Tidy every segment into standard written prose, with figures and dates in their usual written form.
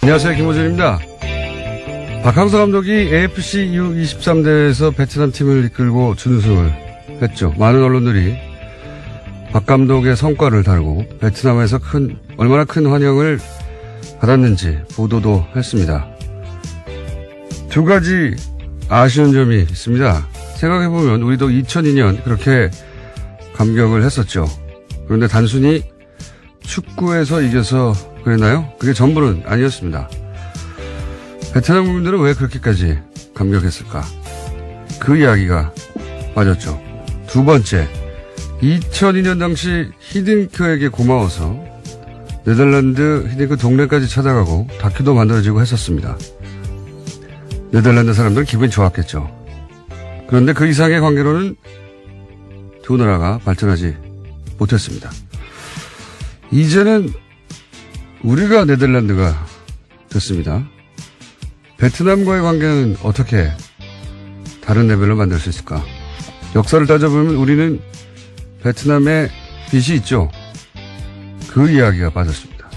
안녕하세요. 김호준입니다. 박항서 감독이 AFC U23 대회에서 베트남 팀을 이끌고 준우승을 했죠. 많은 언론들이 박 감독의 성과를 다루고 베트남에서 얼마나 큰 환영을 받았는지 보도도 했습니다. 두 가지 아쉬운 점이 있습니다. 생각해보면 우리도 2002년 그렇게 감격을 했었죠. 그런데 단순히 축구에서 이겨서 그랬나요? 그게 전부는 아니었습니다. 베트남 국민들은 왜 그렇게까지 감격했을까? 그 이야기가 빠졌죠. 두 번째, 2002년 당시 히딩크에게 고마워서 네덜란드 히딩크 동네까지 찾아가고 다큐도 만들어지고 했었습니다. 네덜란드 사람들은 기분이 좋았겠죠. 그런데 그 이상의 관계로는 두 나라가 발전하지 못했습니다. 이제는 우리가 네덜란드가 됐습니다. 베트남과의 관계는 어떻게 다른 레벨로 만들 수 있을까? 역사를 따져보면 우리는 베트남에 빚이 있죠. 그 이야기가 빠졌습니다.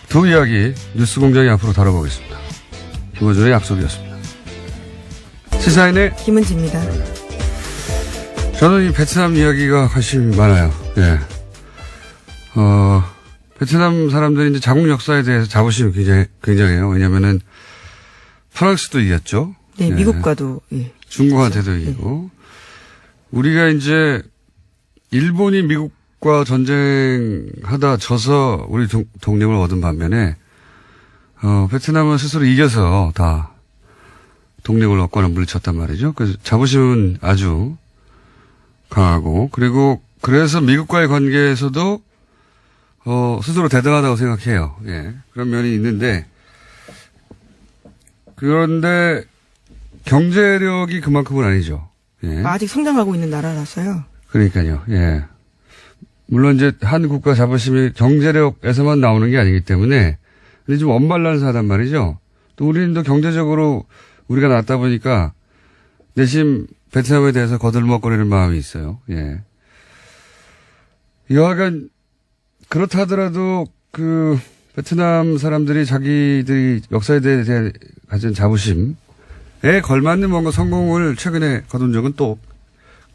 두 이야기 뉴스공장이 앞으로 다뤄보겠습니다. 김호준의 약속이었습니다. 시사인의 김은지입니다. 저는 이 베트남 이야기가 관심이 많아요. 예. 베트남 사람들이 이제 자국 역사에 대해서 자부심이 굉장해요. 왜냐면은 프랑스도 이겼죠. 네, 예. 미국과도. 예. 중국한테도 이기고. 우리가 이제 일본이 미국과 전쟁하다 져서 우리 독립을 얻은 반면에 베트남은 스스로 이겨서 다 독립을 얻거나 물리쳤단 말이죠. 그래서 자부심은 아주 강하고, 그리고 그래서 미국과의 관계에서도 스스로 대단하다고 생각해요. 예. 그런 면이 있는데, 그런데 경제력이 그만큼은 아니죠. 예. 아직 성장하고 있는 나라라서요. 그러니까요. 예. 물론 이제 한 국가 자부심이 경제력에서만 나오는 게 아니기 때문에, 근데 좀 언밸런스하단 말이죠. 또 우리는 또 경제적으로 우리가 낫다 보니까 내심 베트남에 대해서 거들먹거리는 마음이 있어요. 예. 여하간 그렇다 하더라도 그 베트남 사람들이 자기들이 역사에 대해 가진 자부심에 걸맞는 뭔가 성공을 최근에 거둔 적은 또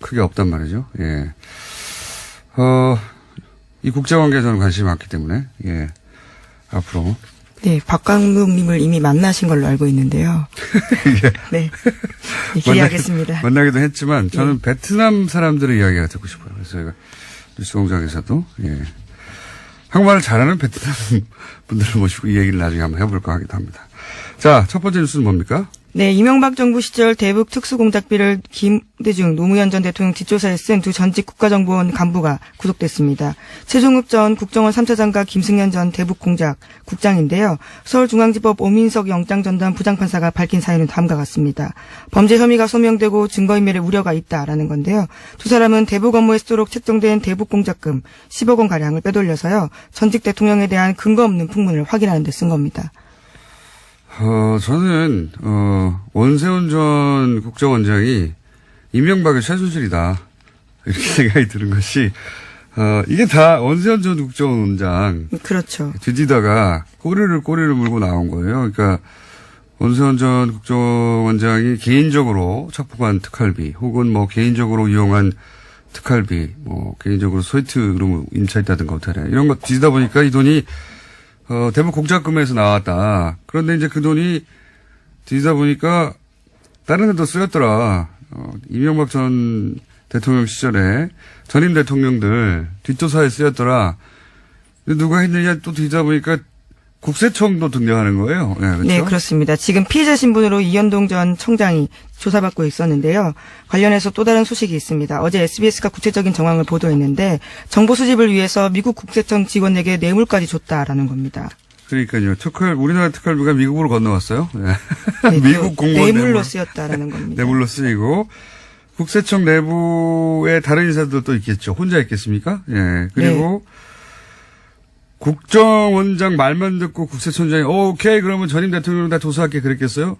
크게 없단 말이죠. 예. 이 국제관계에 저는 관심이 많기 때문에, 예. 앞으로. 네, 박 감독님을 이미 만나신 걸로 알고 있는데요. 예. 네. 네, 기대하겠습니다. 만나기도 했지만 저는 베트남 사람들의 이야기가 듣고 싶어요. 그래서 저희가 뉴스공장에서도, 예. 한국말을 잘하는 베트남 분들을 모시고 이 얘기를 나중에 한번 해볼까 하기도 합니다. 자, 첫 번째 뉴스는 뭡니까? 네, 이명박 정부 시절 대북 특수공작비를 김대중 노무현 전 대통령 뒷조사에 쓴 두 전직 국가정보원 간부가 구속됐습니다. 최종욱 전 국정원 3차 장과 김승현 전 대북공작 국장인데요. 서울중앙지법 오민석 영장전담 부장판사가 밝힌 사유는 다음과 같습니다. 범죄 혐의가 소명되고 증거인멸의 우려가 있다라는 건데요. 두 사람은 대북 업무에 쓰도록 책정된 대북공작금 10억 원가량을 빼돌려서요. 전직 대통령에 대한 근거 없는 풍문을 확인하는 데 쓴 겁니다. 저는, 원세훈 전 국정원장이 이명박의 최순실이다. 이렇게 생각이 드는 것이, 이게 다 원세훈 전 국정원장. 그렇죠. 뒤지다가 꼬리를 물고 나온 거예요. 그러니까, 원세훈 전 국정원장이 개인적으로 착복한 특활비, 혹은 뭐 개인적으로 이용한 특활비, 뭐 개인적으로 소이트로 임차했다든가 호텔에 이런 거 뒤지다 보니까 이 돈이 대북 공작금에서 나왔다. 그런데 이제 그 돈이 뒤지다 보니까 다른 데도 쓰였더라. 이명박 전 대통령 시절에 전임 대통령들 뒷조사에 쓰였더라. 근데 누가 했느냐 또 뒤지다 보니까 국세청도 등장하는 거예요. 네, 그렇죠? 네, 그렇습니다. 지금 피의자 신분으로 이현동 전 청장이 조사받고 있었는데요. 관련해서 또 다른 소식이 있습니다. 어제 SBS가 구체적인 정황을 보도했는데 정보 수집을 위해서 미국 국세청 직원에게 뇌물까지 줬다라는 겁니다. 그러니까요. 우리나라 특활비가 미국으로 건너왔어요. 네. 네, 미국 공무원 뇌물로 쓰였다라는 겁니다. 뇌물로 쓰이고 국세청 내부에 다른 인사들도 있겠죠. 혼자 있겠습니까? 예. 그리고 네. 국정원장 말만 듣고 국세청장이 오케이 그러면 전임 대통령 다 조사할게 그랬겠어요?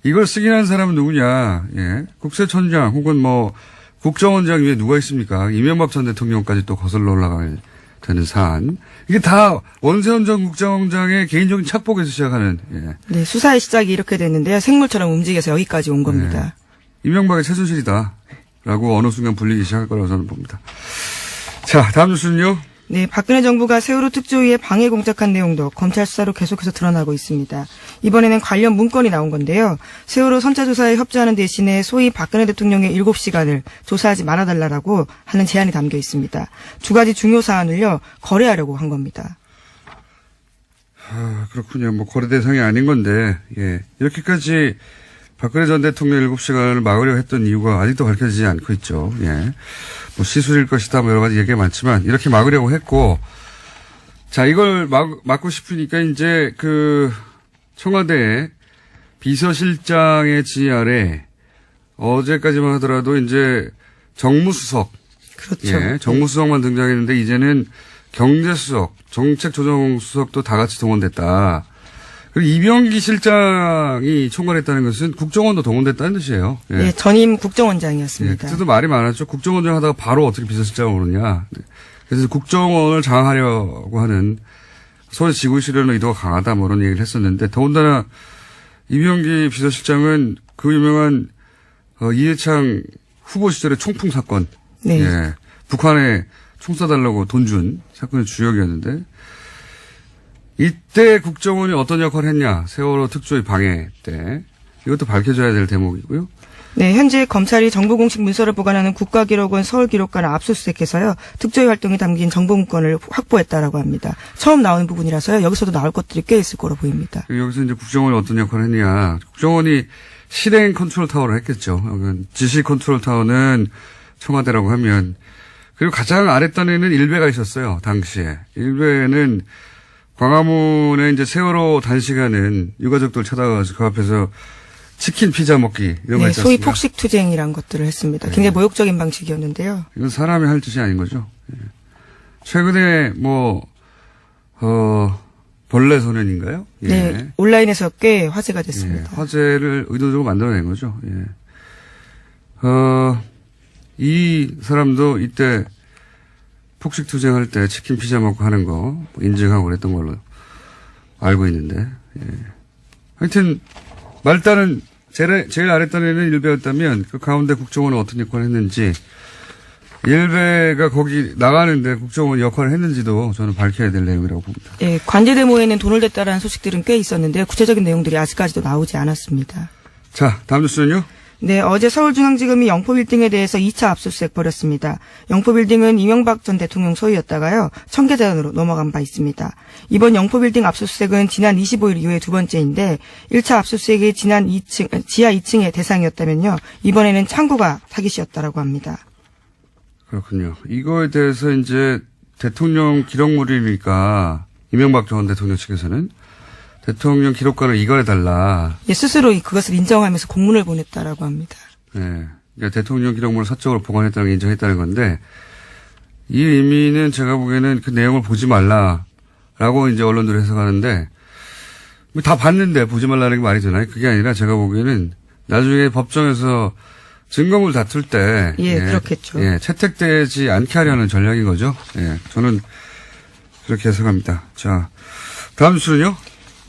이걸 쓰긴 한 사람은 누구냐? 예. 국세청장 혹은 뭐 국정원장 위에 누가 있습니까? 이명박 전 대통령까지 또 거슬러 올라갈 되는 사안. 이게 다 원세훈 전 국정원장의 개인적인 착복에서 시작하는. 예. 네, 수사의 시작이 이렇게 됐는데요. 생물처럼 움직여서 여기까지 온 겁니다. 이명박의 최순실이다. 라고 어느 순간 불리기 시작할 거라고 저는 봅니다. 자, 다음 뉴스는요. 네, 박근혜 정부가 세월호 특조위에 방해 공작한 내용도 검찰 수사로 계속해서 드러나고 있습니다. 이번에는 관련 문건이 나온 건데요. 세월호 선차조사에 협조하는 대신에 소위 박근혜 대통령의 7시간을 조사하지 말아달라고 하는 제안이 담겨 있습니다. 두 가지 중요 사안을요, 거래하려고 한 겁니다. 그렇군요. 뭐 거래 대상이 아닌 건데, 예. 이렇게까지 박근혜 전 대통령 7시간을 막으려 했던 이유가 아직도 밝혀지지 않고 있죠. 예. 뭐 시술일 것이다, 뭐 여러 가지 얘기가 많지만, 이렇게 막으려고 했고, 자, 이걸 막고 싶으니까 이제 청와대 비서실장의 지휘 아래 어제까지만 하더라도 이제 정무수석. 그렇죠. 예. 정무수석만 등장했는데 이제는 경제수석, 정책조정수석도 다 같이 동원됐다. 그리고 이병기 실장이 총괄했다는 것은 국정원도 동원됐다는 뜻이에요. 예. 네, 전임 국정원장이었습니다. 예, 그때도 말이 많았죠. 국정원장 하다가 바로 어떻게 비서실장을 오느냐. 그래서 국정원을 장악하려고 하는 손에 쥐고 있으려는 의도가 강하다 뭐 이런 얘기를 했었는데 더군다나 이병기 비서실장은 그 유명한 이해창 후보 시절의 총풍 사건. 네. 예, 북한에 총 쏴달라고 돈 준 사건의 주역이었는데 이때 국정원이 어떤 역할을 했냐. 세월호 특조위 방해 때. 이것도 밝혀져야 될 대목이고요. 네, 현재 검찰이 정보 공식 문서를 보관하는 국가기록원 서울기록관을 압수수색해서요. 특조위 활동이 담긴 정보 문건을 확보했다라고 합니다. 처음 나오는 부분이라서요. 여기서도 나올 것들이 꽤 있을 거로 보입니다. 여기서 이제 국정원이 어떤 역할을 했냐. 국정원이 실행 컨트롤 타워를 했겠죠. 지시 컨트롤 타워는 청와대라고 하면. 그리고 가장 아랫단에는 일베가 있었어요. 당시에. 일베는 광화문에 이제 세월호 단시간은 유가족들 찾아가서 그 앞에서 치킨 피자 먹기 이런 거 네, 있지 소위 않습니까? 폭식투쟁이란 것들을 했습니다. 굉장히 모욕적인 방식이었는데요. 이건 사람이 할 짓이 아닌 거죠. 예. 최근에 벌레 소년인가요? 예. 네, 온라인에서 꽤 화제가 됐습니다. 예, 화제를 의도적으로 만들어낸 거죠. 예. 이 사람도 이때 폭식투쟁할 때 치킨 피자 먹고 하는 거 인증하고 그랬던 걸로 알고 있는데, 예. 하여튼, 말단은, 제일 아랫단에는 일베였다면, 그 가운데 국정원은 어떤 역할을 했는지, 일베가 거기 나가는데 국정원 역할을 했는지도 저는 밝혀야 될 내용이라고 봅니다. 예, 관제 데모에는 돈을 댔다라는 소식들은 꽤 있었는데요. 구체적인 내용들이 아직까지도 나오지 않았습니다. 자, 다음 뉴스는요? 네, 어제 서울중앙지검이 영포빌딩에 대해서 2차 압수수색 벌였습니다. 영포빌딩은 이명박 전 대통령 소유였다가요, 청계자연으로 넘어간 바 있습니다. 이번 영포빌딩 압수수색은 지난 25일 이후에 두 번째인데, 1차 압수수색이 지하 2층의 대상이었다면요, 이번에는 창고가 타깃이었다라고 합니다. 그렇군요. 이거에 대해서 이제 대통령 기록물이니까, 이명박 전 대통령 측에서는 대통령 기록관을 이관해달라. 예, 스스로 그것을 인정하면서 공문을 보냈다라고 합니다. 네. 그러니까 대통령 기록물을 사적으로 보관했다는 걸 인정했다는 건데, 이 의미는 제가 보기에는 그 내용을 보지 말라라고 이제 언론들이 해석하는데, 다 봤는데 보지 말라는 게 말이 되나요? 그게 아니라 제가 보기에는 나중에 법정에서 증거물 다툴 때. 예, 그렇겠죠. 예, 채택되지 않게 하려는 전략인 거죠. 예, 저는 그렇게 해석합니다. 자, 다음 뉴스는요?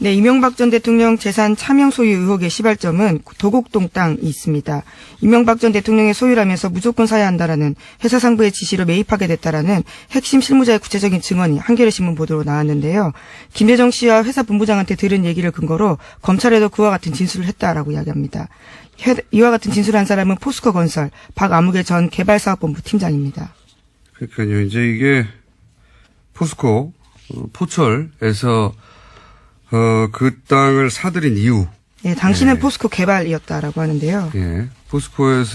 네, 이명박 전 대통령 재산 차명 소유 의혹의 시발점은 도곡동 땅이 있습니다. 이명박 전 대통령의 소유라면서 무조건 사야 한다라는 회사 상부의 지시로 매입하게 됐다라는 핵심 실무자의 구체적인 증언이 한겨레신문 보도로 나왔는데요. 김대정 씨와 회사 본부장한테 들은 얘기를 근거로 검찰에도 그와 같은 진술을 했다라고 이야기합니다. 이와 같은 진술을 한 사람은 포스코 건설 박아무개 전 개발사업본부 팀장입니다. 그러니까요. 이제 이게 포스코 포철에서 그 땅을 사들인 이유. 예, 당시는 포스코 개발이었다라고 하는데요. 예. 포스코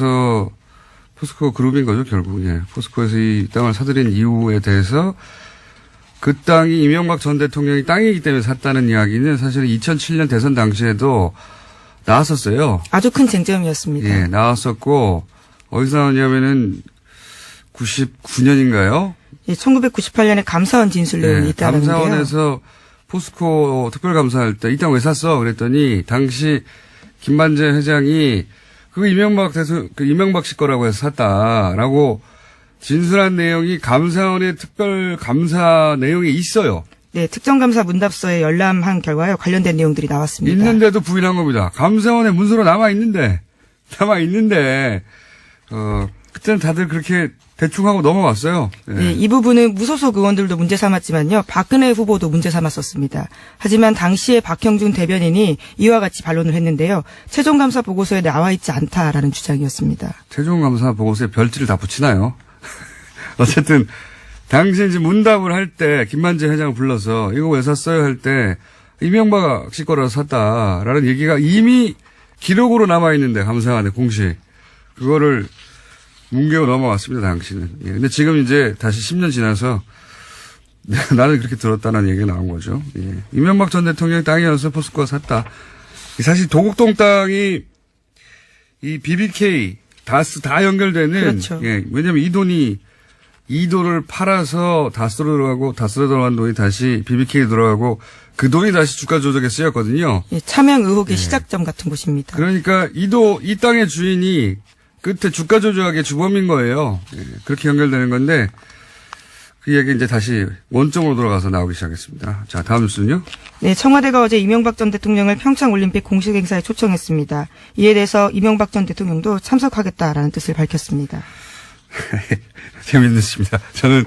그룹인 거죠, 결국. 예. 포스코에서 이 땅을 사들인 이유에 대해서 그 땅이 이명박 전 대통령이 땅이기 때문에 샀다는 이야기는 사실은 2007년 대선 당시에도 나왔었어요. 아주 큰 쟁점이었습니다. 예, 나왔었고, 어디서 나왔냐면은 99년인가요? 예, 1998년에 감사원 진술 내용이 있다는데요. 감사원에서 포스코 특별감사할 때 이 땅 왜 샀어? 그랬더니 당시 김만재 회장이 그거 이명박 씨 거라고 해서 샀다라고 진술한 내용이 감사원의 특별 감사 내용이 있어요. 네, 특정감사 문답서에 열람한 결과요. 관련된 내용들이 나왔습니다. 있는데도 부인한 겁니다. 감사원의 문서로 남아있는데, 그때는 다들 그렇게 대충 하고 넘어왔어요. 예. 네, 이 부분은 무소속 의원들도 문제 삼았지만요. 박근혜 후보도 문제 삼았었습니다. 하지만 당시에 박형준 대변인이 이와 같이 반론을 했는데요. 최종감사 보고서에 나와 있지 않다라는 주장이었습니다. 최종감사 보고서에 별지를 다 붙이나요? 어쨌든 당시 이제 문답을 할 때 김만재 회장을 불러서 이거 왜 샀어요 할 때 이명박 씨 거라서 샀다라는 얘기가 이미 기록으로 남아있는데 감사원의 공식. 그거를 뭉개고 넘어왔습니다, 당시는. 예. 근데 지금 이제 다시 10년 지나서 나는 그렇게 들었다는 얘기가 나온 거죠. 예. 이명박 전 대통령의 땅이어서 포스코가 샀다. 사실 도곡동 땅이 이 BBK, 다스 다 연결되는. 그렇죠. 예. 왜냐면 이 돈을 팔아서 다스로 들어가고 다스로 들어간 돈이 다시 BBK에 들어가고 그 돈이 다시 주가 조작에 쓰였거든요. 예, 차명 의혹의 시작점 같은 곳입니다. 그러니까 이 땅의 주인이 끝에 주가 조작의 주범인 거예요. 예, 그렇게 연결되는 건데 그 얘기 이제 다시 원점으로 돌아가서 나오기 시작했습니다. 자, 다음 뉴스는요. 네, 청와대가 어제 이명박 전 대통령을 평창올림픽 공식 행사에 초청했습니다. 이에 대해서 이명박 전 대통령도 참석하겠다라는 뜻을 밝혔습니다. 재밌습니다. 저는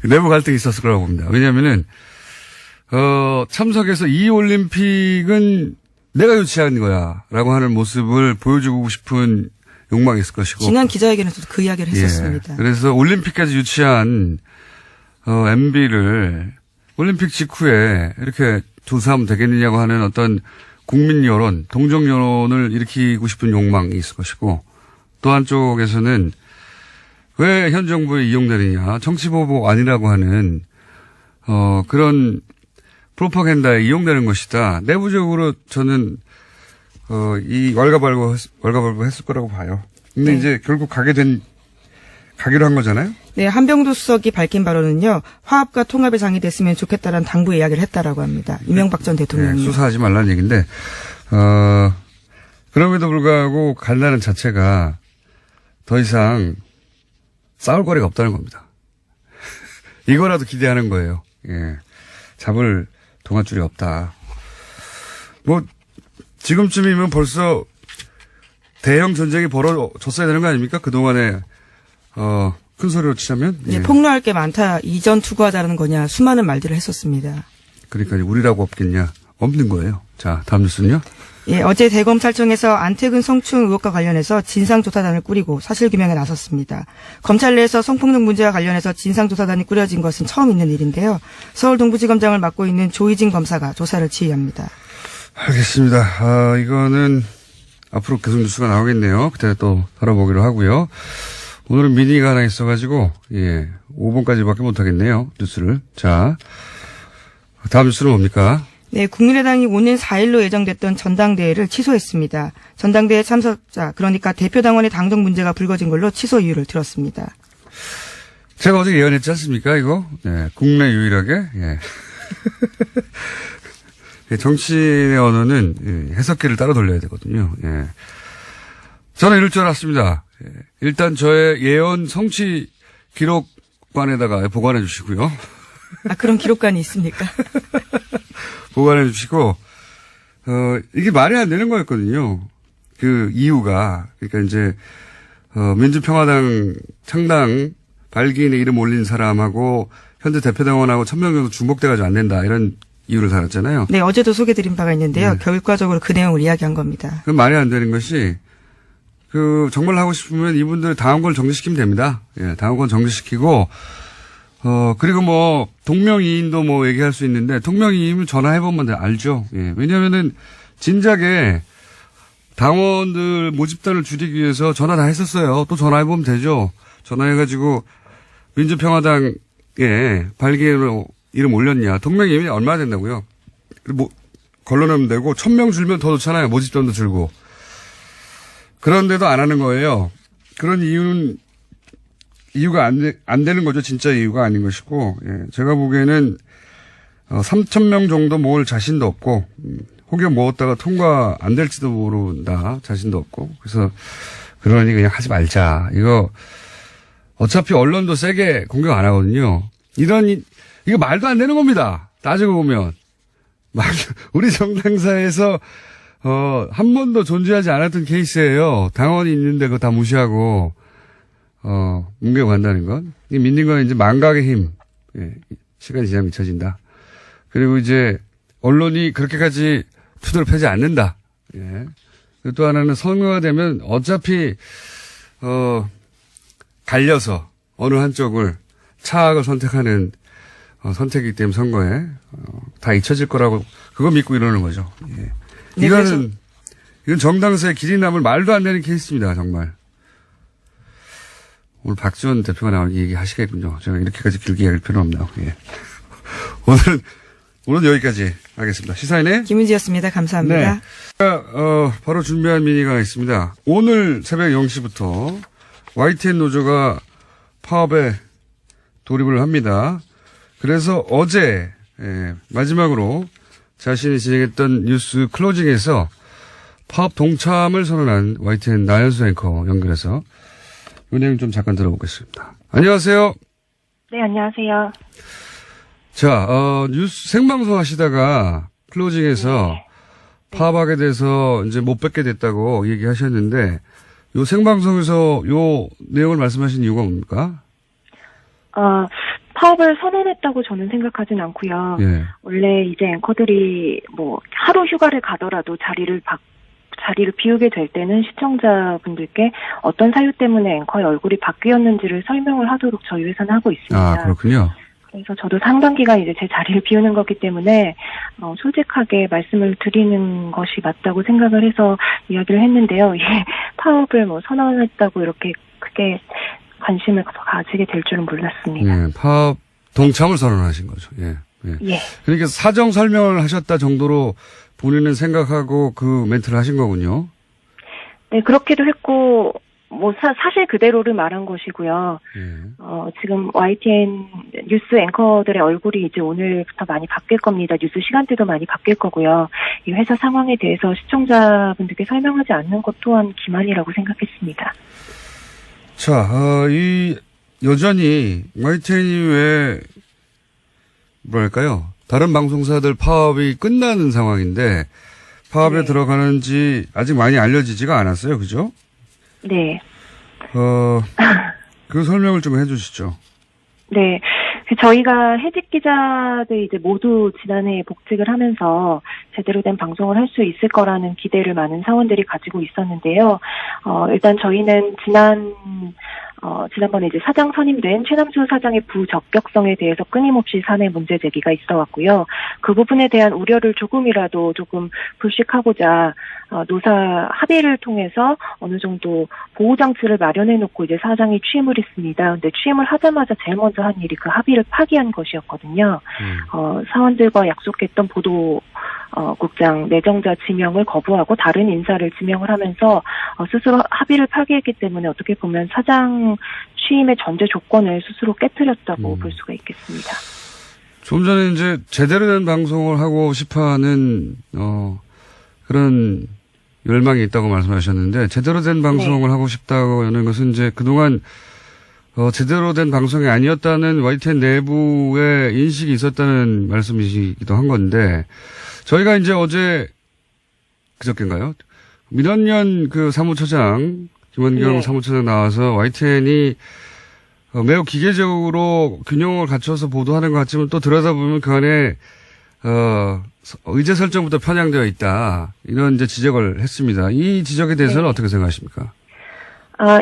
내부 갈등이 있었을 거라고 봅니다. 왜냐하면은 참석해서 이 올림픽은 내가 유치한 거야라고 하는 모습을 보여주고 싶은 욕망이 있을 것이고. 지난 기자회견에서도 그 이야기를 했었습니다. 예, 그래서 올림픽까지 유치한 MB를 올림픽 직후에 이렇게 조사하면 되겠느냐고 하는 어떤 국민 여론, 동정 여론을 일으키고 싶은 욕망이 있을 것이고 또 한쪽에서는 왜 현 정부에 이용되느냐, 정치보복 아니라고 하는 그런 프로파간다에 이용되는 것이다. 내부적으로 저는 이 왈가왈부 했을 거라고 봐요. 근데 네. 이제 결국 가기로 한 거잖아요. 네, 한병도 수석이 밝힌 바로는요. 화합과 통합의 장이 됐으면 좋겠다라는 당부의 이야기를 했다라고 합니다. 이명박 전 대통령이. 네, 수사하지 말라는 얘기인데 그럼에도 불구하고 간다는 자체가 더 이상 싸울 거리가 없다는 겁니다. 이거라도 기대하는 거예요. 예. 잡을 동아줄이 없다. 뭐 지금쯤이면 벌써 대형 전쟁이 벌어졌어야 되는 거 아닙니까? 그동안에 큰 소리로 치자면. 네, 예. 폭로할 게 많다. 이전 투구하자는 거냐. 수많은 말들을 했었습니다. 그러니까 우리라고 없겠냐. 없는 거예요. 자, 다음 뉴스는요. 예, 어제 대검찰청에서 안태근 성추행 의혹과 관련해서 진상조사단을 꾸리고 사실규명에 나섰습니다. 검찰 내에서 성폭력 문제와 관련해서 진상조사단이 꾸려진 것은 처음 있는 일인데요. 서울 동부지검장을 맡고 있는 조희진 검사가 조사를 지휘합니다. 알겠습니다. 이거는 앞으로 계속 뉴스가 나오겠네요. 그때 또 다뤄보기로 하고요. 오늘은 미니가 하나 있어가지고 5분까지밖에 못하겠네요. 뉴스를. 자, 다음 뉴스는 뭡니까? 네, 국민의당이 오는 4일로 예정됐던 전당대회를 취소했습니다. 전당대회 참석자, 그러니까 대표당원의 당정 문제가 불거진 걸로 취소 이유를 들었습니다. 제가 어제 예언했지 않습니까, 이거? 네, 국내 유일하게. 예. 정치인의 언어는 해석기를 따로 돌려야 되거든요. 예. 저는 이럴 줄 알았습니다. 예. 일단 저의 예언 성취 기록관에다가 보관해 주시고요. 아, 그런 기록관이 있습니까? 보관해 주시고, 이게 말이 안 되는 거였거든요. 그 이유가. 그러니까 이제, 민주평화당 창당 발기인의 이름 올린 사람하고 현재 대표당원하고 1000명 정도 중복돼가지고 안 된다. 이런 이유를 달았잖아요. 네, 어제도 소개드린 바가 있는데요. 결과적으로 그 내용을 이야기한 겁니다. 그 말이 안 되는 것이, 정말 하고 싶으면 이분들 당원권 정지시키면 됩니다. 예, 당원권 정지시키고, 그리고 뭐, 동명이인도 뭐 얘기할 수 있는데, 동명이인은 전화해보면 알죠. 예, 왜냐면은, 진작에 당원들 모집단을 줄이기 위해서 전화 다 했었어요. 또 전화해보면 되죠. 전화해가지고, 민주평화당에 발기인으로 이름 올렸냐. 동명이인이 얼마나 된다고요? 뭐, 걸러내면 되고, 1000명 줄면 더 좋잖아요. 모집단도 줄고. 그런데도 안 하는 거예요. 그런 이유가 안 되는 거죠. 진짜 이유가 아닌 것이고, 예. 제가 보기에는, 3,000명 정도 모을 자신도 없고, 혹여 모았다가 통과 안 될지도 모른다. 자신도 없고. 그래서, 그러니 그냥 하지 말자. 이거, 어차피 언론도 세게 공격 안 하거든요. 이거 말도 안 되는 겁니다. 따지고 보면. 우리 정당사에서, 한 번도 존재하지 않았던 케이스예요. 당원이 있는데 그거 다 무시하고, 뭉개고 간다는 건. 이 믿는 건 이제 망각의 힘. 예, 시간이 지나면 잊혀진다. 그리고 이제, 언론이 그렇게까지 투덜 패지 않는다. 예. 그리고 또 하나는 선거가 되면 어차피, 갈려서 어느 한쪽을 차악을 선택하는 선택이기 때문에 선거에 다 잊혀질 거라고 그거 믿고 이러는 거죠. 예. 네, 이건 정당사의 길이 남을 말도 안 되는 케이스입니다. 정말. 오늘 박지원 대표가 나오니 얘기하시겠군요. 제가 이렇게까지 길게 얘기할 필요는 없나요. 예. 오늘은 여기까지 하겠습니다. 시사인의 김은지였습니다. 감사합니다. 네. 바로 준비한 미니가 있습니다. 오늘 새벽 0시부터 YTN 노조가 파업에 돌입을 합니다. 그래서 어제 마지막으로 자신이 진행했던 뉴스 클로징에서 파업 동참을 선언한 YTN 나연수 앵커 연결해서 이 내용 좀 잠깐 들어보겠습니다. 안녕하세요. 네, 안녕하세요. 자, 뉴스 생방송 하시다가 클로징에서 파업하게 돼서 이제 못 뵙게 됐다고 얘기하셨는데 요 생방송에서 요 내용을 말씀하신 이유가 뭡니까? 파업을 선언했다고 저는 생각하진 않고요. 예. 원래 이제 앵커들이 뭐 하루 휴가를 가더라도 자리를 비우게 될 때는 시청자분들께 어떤 사유 때문에 앵커의 얼굴이 바뀌었는지를 설명을 하도록 저희 회사는 하고 있습니다. 아, 그렇군요. 그래서 저도 상당 기간 이제 제 자리를 비우는 거기 때문에 솔직하게 말씀을 드리는 것이 맞다고 생각을 해서 이야기를 했는데요. 파업을 뭐 선언했다고 이렇게 크게 관심을 가지게 될 줄은 몰랐습니다. 예, 파업 동참을 선언하신 거죠. 예. 예. 예. 그러니까 사정 설명을 하셨다 정도로 본인은 생각하고 그 멘트를 하신 거군요. 네, 그렇게도 했고 뭐 사실 그대로를 말한 것이고요. 예. 지금 YTN 뉴스 앵커들의 얼굴이 이제 오늘부터 많이 바뀔 겁니다. 뉴스 시간대도 많이 바뀔 거고요. 이 회사 상황에 대해서 시청자분들께 설명하지 않는 것 또한 기만이라고 생각했습니다. 자, 여전히 YTN이 왜 뭐랄까요? 다른 방송사들 파업이 끝나는 상황인데 파업에 네. 들어가는지 아직 많이 알려지지가 않았어요. 그죠? 네. 그 설명을 좀 해주시죠. 네. 저희가 해직 기자들 이제 모두 지난해 복직을 하면서 제대로 된 방송을 할 수 있을 거라는 기대를 많은 사원들이 가지고 있었는데요. 일단 저희는 지난번에 이제 사장 선임된 최남수 사장의 부적격성에 대해서 끊임없이 사내 문제 제기가 있어 왔고요. 그 부분에 대한 우려를 조금 불식하고자 노사 합의를 통해서 어느 정도 보호장치를 마련해 놓고 이제 사장이 취임을 했습니다. 근데 취임을 하자마자 제일 먼저 한 일이 그 합의를 파기한 것이었거든요. 사원들과 약속했던 보도국장 내정자 지명을 거부하고 다른 인사를 지명을 하면서 스스로 합의를 파기했기 때문에 어떻게 보면 사장 취임의 전제 조건을 스스로 깨뜨렸다고 볼 수가 있겠습니다. 좀 전에 이제 제대로 된 방송을 하고 싶어하는 그런 열망이 있다고 말씀하셨는데 제대로 된 방송을 하고 싶다고 하는 것은 이제 그동안 제대로 된 방송이 아니었다는 YTN 내부의 인식이 있었다는 말씀이시기도 한 건데 저희가 이제 어제 그저께인가요? 민원연 그 사무처장 김원경 사무처장 나와서 YTN이 매우 기계적으로 균형을 갖춰서 보도하는 것 같지만 또 들여다보면 그 안에 의제 설정부터 편향되어 있다. 이런 이제 지적을 했습니다. 이 지적에 대해서는 어떻게 생각하십니까?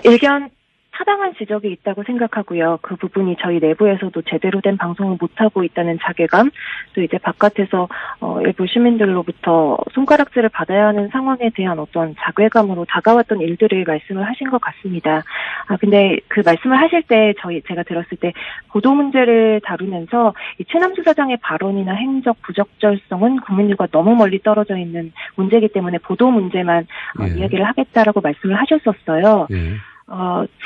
일견 타당한 지적이 있다고 생각하고요. 그 부분이 저희 내부에서도 제대로 된 방송을 못하고 있다는 자괴감, 또 이제 바깥에서 일부 시민들로부터 손가락질을 받아야 하는 상황에 대한 어떤 자괴감으로 다가왔던 일들을 말씀을 하신 것 같습니다. 근데 그 말씀을 하실 때 제가 들었을 때 보도 문제를 다루면서 이 최남수 사장의 발언이나 행적 부적절성은 국민들과 너무 멀리 떨어져 있는 문제이기 때문에 보도 문제만 이야기를 하겠다라고 말씀을 하셨었어요.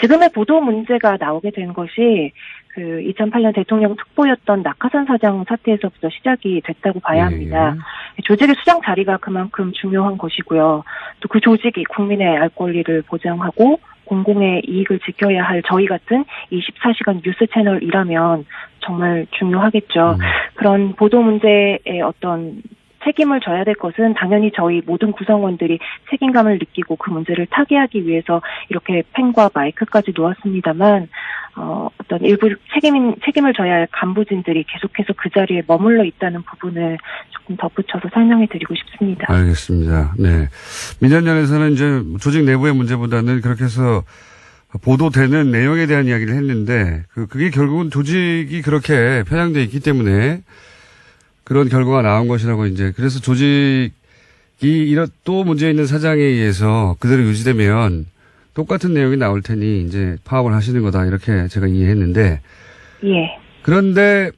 지금의 보도 문제가 나오게 된 것이 그 2008년 대통령 특보였던 낙하산 사장 사태에서부터 시작이 됐다고 봐야 합니다. 조직의 수장 자리가 그만큼 중요한 것이고요. 또 그 조직이 국민의 알 권리를 보장하고 공공의 이익을 지켜야 할 저희 같은 24시간 뉴스 채널이라면 정말 중요하겠죠. 그런 보도 문제의 어떤 책임을 져야 될 것은 당연히 저희 모든 구성원들이 책임감을 느끼고 그 문제를 타개하기 위해서 이렇게 펜과 마이크까지 놓았습니다만 어떤 일부 책임을 져야 할 간부진들이 계속해서 그 자리에 머물러 있다는 부분을 조금 덧붙여서 설명해 드리고 싶습니다. 알겠습니다. 네. 민전연에서는 이제 조직 내부의 문제보다는 그렇게 해서 보도되는 내용에 대한 이야기를 했는데 그게 결국은 조직이 그렇게 편향되어 있기 때문에 그런 결과가 나온 것이라고 이제 그래서 조직이 이런 또 문제 있는 사장에 의해서 그대로 유지되면 똑같은 내용이 나올 테니 이제 파업을 하시는 거다 이렇게 제가 이해했는데 예. 그런데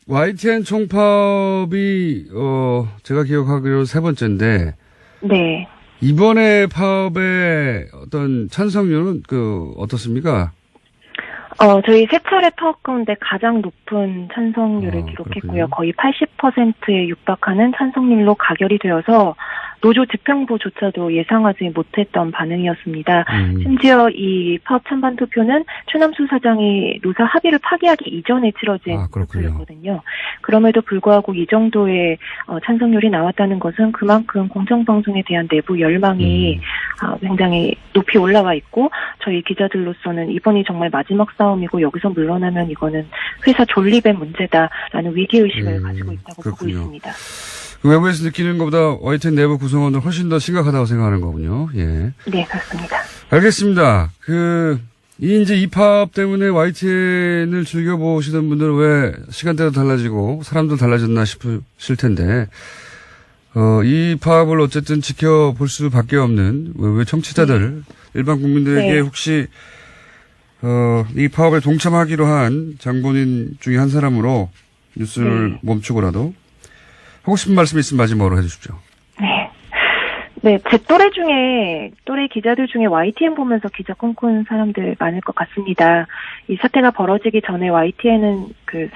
YTN 총파업이 제가 기억하기로 세 번째인데 네. 이번에 파업의 어떤 찬성률은 어떻습니까? 저희 세 차례 파업 가운데 가장 높은 찬성률을 기록했고요. 그렇군요. 거의 80%에 육박하는 찬성률로 가결이 되어서 노조 집행부조차도 예상하지 못했던 반응이었습니다. 심지어 이 파업 찬반 투표는 최남수 사장이 노사 합의를 파기하기 이전에 치러진 투표였거든요. 그럼에도 불구하고 이 정도의 찬성률이 나왔다는 것은 그만큼 공정방송에 대한 내부 열망이 굉장히 높이 올라와 있고 저희 기자들로서는 이번이 정말 마지막 싸움이고 여기서 물러나면 이거는 회사 존립의 문제다라는 위기의식을 가지고 있다고 보고 있습니다. 외부에서 느끼는 것보다 YTN 내부 구성원들 훨씬 더 심각하다고 생각하는 거군요. 예. 네, 그렇습니다. 알겠습니다. 이 파업 때문에 YTN을 즐겨보시던 분들은 왜 시간대도 달라지고 사람도 달라졌나 싶으실 텐데, 이 파업을 어쨌든 지켜볼 수밖에 없는 외부 청취자들, 일반 국민들에게 혹시, 이 파업에 동참하기로 한 장본인 중에 한 사람으로 뉴스를 멈추고라도 하고 싶은 말씀이 있으면 마지막으로 해주십시오. 네, 제 또래 기자들 중에 YTN 보면서 기자 꿈꾼 사람들 많을 것 같습니다. 이 사태가 벌어지기 전에 YTN은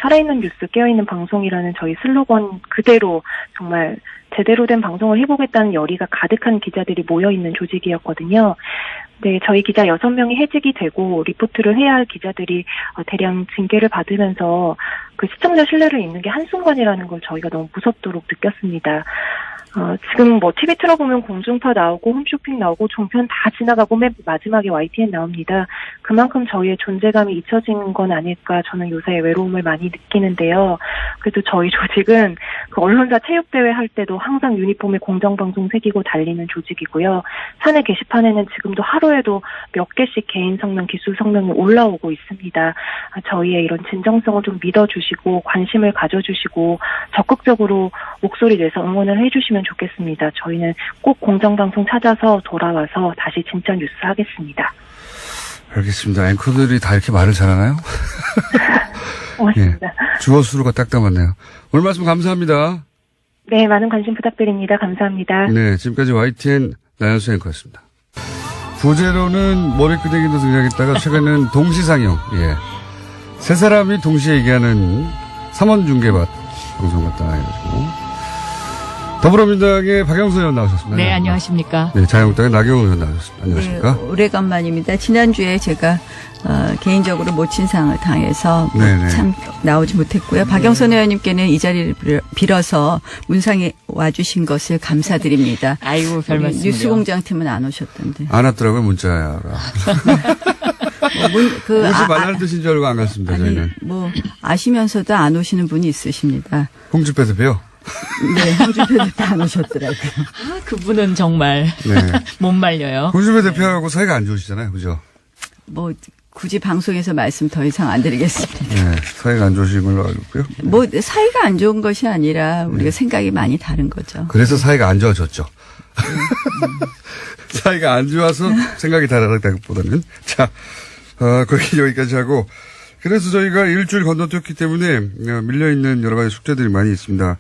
살아있는 뉴스, 깨어있는 방송이라는 저희 슬로건 그대로 정말 제대로 된 방송을 해보겠다는 열의가 가득한 기자들이 모여있는 조직이었거든요. 네, 저희 기자 6명이 해직이 되고 리포트를 해야 할 기자들이 대량 징계를 받으면서 시청자 신뢰를 잃는 게 한순간이라는 걸 저희가 너무 무섭도록 느꼈습니다. 지금 TV 틀어보면 공중파 나오고 홈쇼핑 나오고 종편 다 지나가고 맨 마지막에 YTN 나옵니다. 그만큼 저희의 존재감이 잊혀진 건 아닐까 저는 요새 외로움을 많이 느끼는데요. 그래도 저희 조직은 언론사 체육대회 할 때도 항상 유니폼에 공정방송 새기고 달리는 조직이고요. 사내 게시판에는 지금도 하루에도 몇 개씩 개인 성명, 기술 성명이 올라오고 있습니다. 저희의 이런 진정성을 좀 믿어주시고 관심을 가져주시고 적극적으로 목소리 내서 응원을 해주시면 좋겠습니다. 저희는 꼭 공정방송 찾아서 돌아와서 다시 진짜 뉴스 하겠습니다. 알겠습니다. 앵커들이 다 이렇게 말을 잘하나요? 고맙습니다. 예, 주어 수로가 딱 담았네요. 오늘 말씀 감사합니다. 네, 많은 관심 부탁드립니다. 감사합니다. 네, 지금까지 YTN 나연수 앵커였습니다. 부제로는 머리끄댕이도 등장했다가 최근에는 동시상영. 예. 세 사람이 동시에 얘기하는 3원 중계밭 방송 같다 해가지고. 더불어민주당의 박영선 의원 나오셨습니다. 네, 안녕하십니까. 네, 자유한국당의 나경원 의원 나오셨습니다. 안녕하십니까. 네, 오래간만입니다. 지난주에 제가 개인적으로 모친상을 당해서 참 나오지 못했고요. 박영선 의원님께는 이 자리를 빌어서 문상에 와주신 것을 감사드립니다. 아이고, 별 말씀을요. 뉴스공장팀은 안 오셨던데. 안 왔더라고요, 문자가. 오지 말라는 뜻인 줄 알고 안 갔습니다, 저희는. 아시면서도 안 오시는 분이 있으십니다. 홍준표 대표요? 네, 홍준표 대표 안 오셨더라고요. 그분은 정말 못 말려요. 홍준표 대표하고 사이가 안 좋으시잖아요, 그죠? 굳이 방송에서 말씀 더 이상 안 드리겠습니다. 네, 사이가 안 좋으신 걸로 알고 있고요. 사이가 안 좋은 것이 아니라 우리가 생각이 많이 다른 거죠. 그래서 사이가 안 좋아졌죠. 사이가 안 좋아서 생각이 다르다기보다는. 자, 거기 여기까지 하고. 그래서 저희가 일주일 건너뛰었기 때문에 밀려있는 여러 가지 숙제들이 많이 있습니다.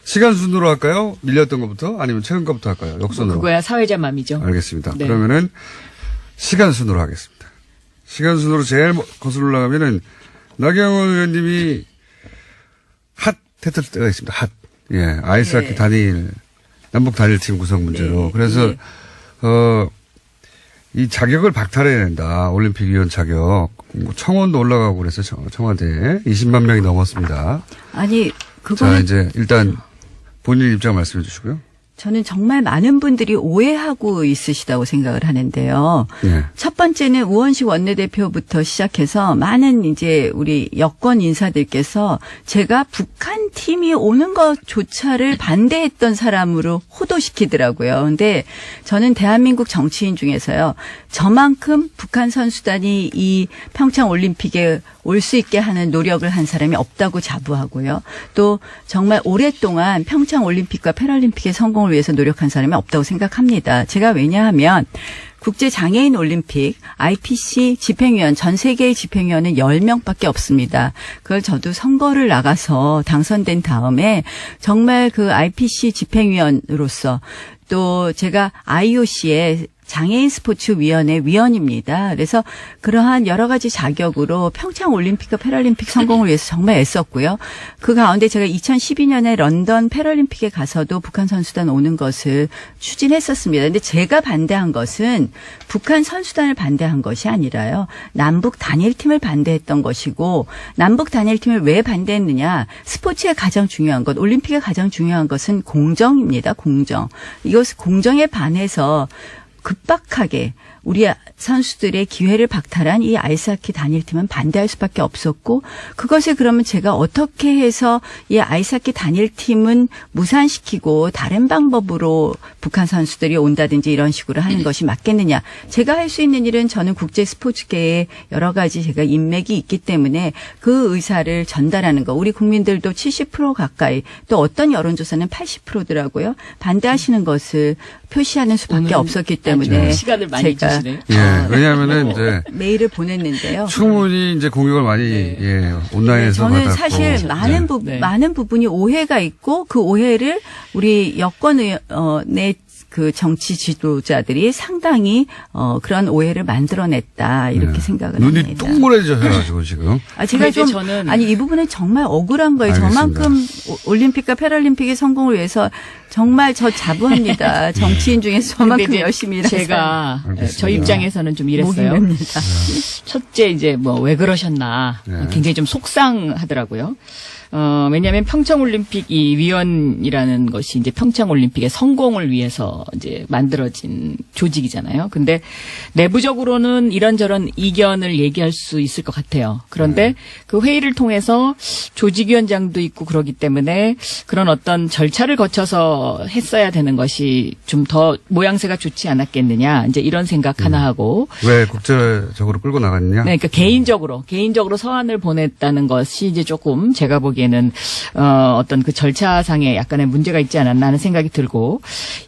시간 순으로 할까요? 밀렸던 것부터? 아니면 최근 것부터 할까요? 역순으로. 그거야 사회자 맘이죠. 알겠습니다. 네. 그러면은 시간 순으로 하겠습니다. 시간 순으로 제일 거슬러 올라가면은 나경원 의원님이 핫 했을 때가 있습니다. 핫. 예. 아이스하키 단일, 남북 단일팀 구성 문제로. 그래서, 이 자격을 박탈해야 된다. 올림픽위원 자격. 뭐 청원도 올라가고 그래서 청와대에 20만 명이 넘었습니다. 아니, 그거는. 자, 이제 일단 본인 입장 말씀해 주시고요. 저는 정말 많은 분들이 오해하고 있으시다고 생각을 하는데요. 네. 첫 번째는 우원식 원내대표부터 시작해서 많은 이제 우리 여권 인사들께서 제가 북한 팀이 오는 것조차를 반대했던 사람으로 호도시키더라고요. 근데 저는 대한민국 정치인 중에서요. 저만큼 북한 선수단이 이 평창 올림픽에 올 수 있게 하는 노력을 한 사람이 없다고 자부하고요. 또 정말 오랫동안 평창 올림픽과 패럴림픽의 성공을 위해서 노력한 사람이 없다고 생각합니다. 제가 왜냐하면 국제장애인 올림픽 IPC 집행위원 전 세계의 집행위원은 10명밖에 없습니다. 그걸 저도 선거를 나가서 당선된 다음에 정말 그 IPC 집행위원으로서 또 제가 IOC의 장애인 스포츠위원회 위원입니다. 그래서 그러한 여러 가지 자격으로 평창 올림픽과 패럴림픽 성공을 위해서 정말 애썼고요. 그 가운데 제가 2012년에 런던 패럴림픽에 가서도 북한 선수단 오는 것을 추진했었습니다. 그런데 제가 반대한 것은 북한 선수단을 반대한 것이 아니라요. 남북 단일팀을 반대했던 것이고 남북 단일팀을 왜 반대했느냐. 스포츠의 가장 중요한 것, 올림픽의 가장 중요한 것은 공정입니다. 공정. 이것을 공정에 반해서 급박하게 우리 선수들의 기회를 박탈한 이 아이스하키 단일팀은 반대할 수밖에 없었고 그것을 그러면 제가 어떻게 해서 이 아이스하키 단일팀은 무산시키고 다른 방법으로 북한 선수들이 온다든지 이런 식으로 하는 것이 맞겠느냐. 제가 할 수 있는 일은 저는 국제 스포츠계에 여러 가지 제가 인맥이 있기 때문에 그 의사를 전달하는 거. 우리 국민들도 70% 가까이 또 어떤 여론조사는 80%더라고요. 반대하시는 것을 표시하는 수밖에 없었기 때문에 시간을 많이 제가 주시네요. 예, 왜냐하면은 이제 메일을 보냈는데요. 충분히 이제 공격을 많이 예, 온라인에서 저는 받았고. 사실 많은 부분이 오해가 있고 그 오해를 우리 여권의 그 정치 지도자들이 상당히 그런 오해를 만들어냈다 이렇게 생각을 눈이 합니다. 동그래져가지고 지금. 제가 좀 저는 아니 이 부분은 정말 억울한 거예요. 알겠습니다. 저만큼 올림픽과 패럴림픽의 성공을 위해서 정말 저 자부합니다. 정치인 중에서 저만큼 근데 열심히 일한 제가 알겠습니다. 저 입장에서는 좀 이랬어요. 목입니다. 첫째 이제 뭐 왜 그러셨나 네. 굉장히 좀 속상하더라고요. 왜냐하면 평창올림픽 이 위원이라는 것이 이제 평창올림픽의 성공을 위해서 이제 만들어진 조직이잖아요. 근데 내부적으로는 이런저런 이견을 얘기할 수 있을 것 같아요. 그런데 그 회의를 통해서 조직위원장도 있고 그러기 때문에 그런 어떤 절차를 거쳐서 했어야 되는 것이 좀 더 모양새가 좋지 않았겠느냐. 이제 이런 생각 하나 하고. 왜 국제적으로 끌고 나갔느냐? 네, 그러니까 개인적으로 서한을 보냈다는 것이 이제 조금 제가 보기에는 어떤 그 절차상에 약간의 문제가 있지 않았나 하는 생각이 들고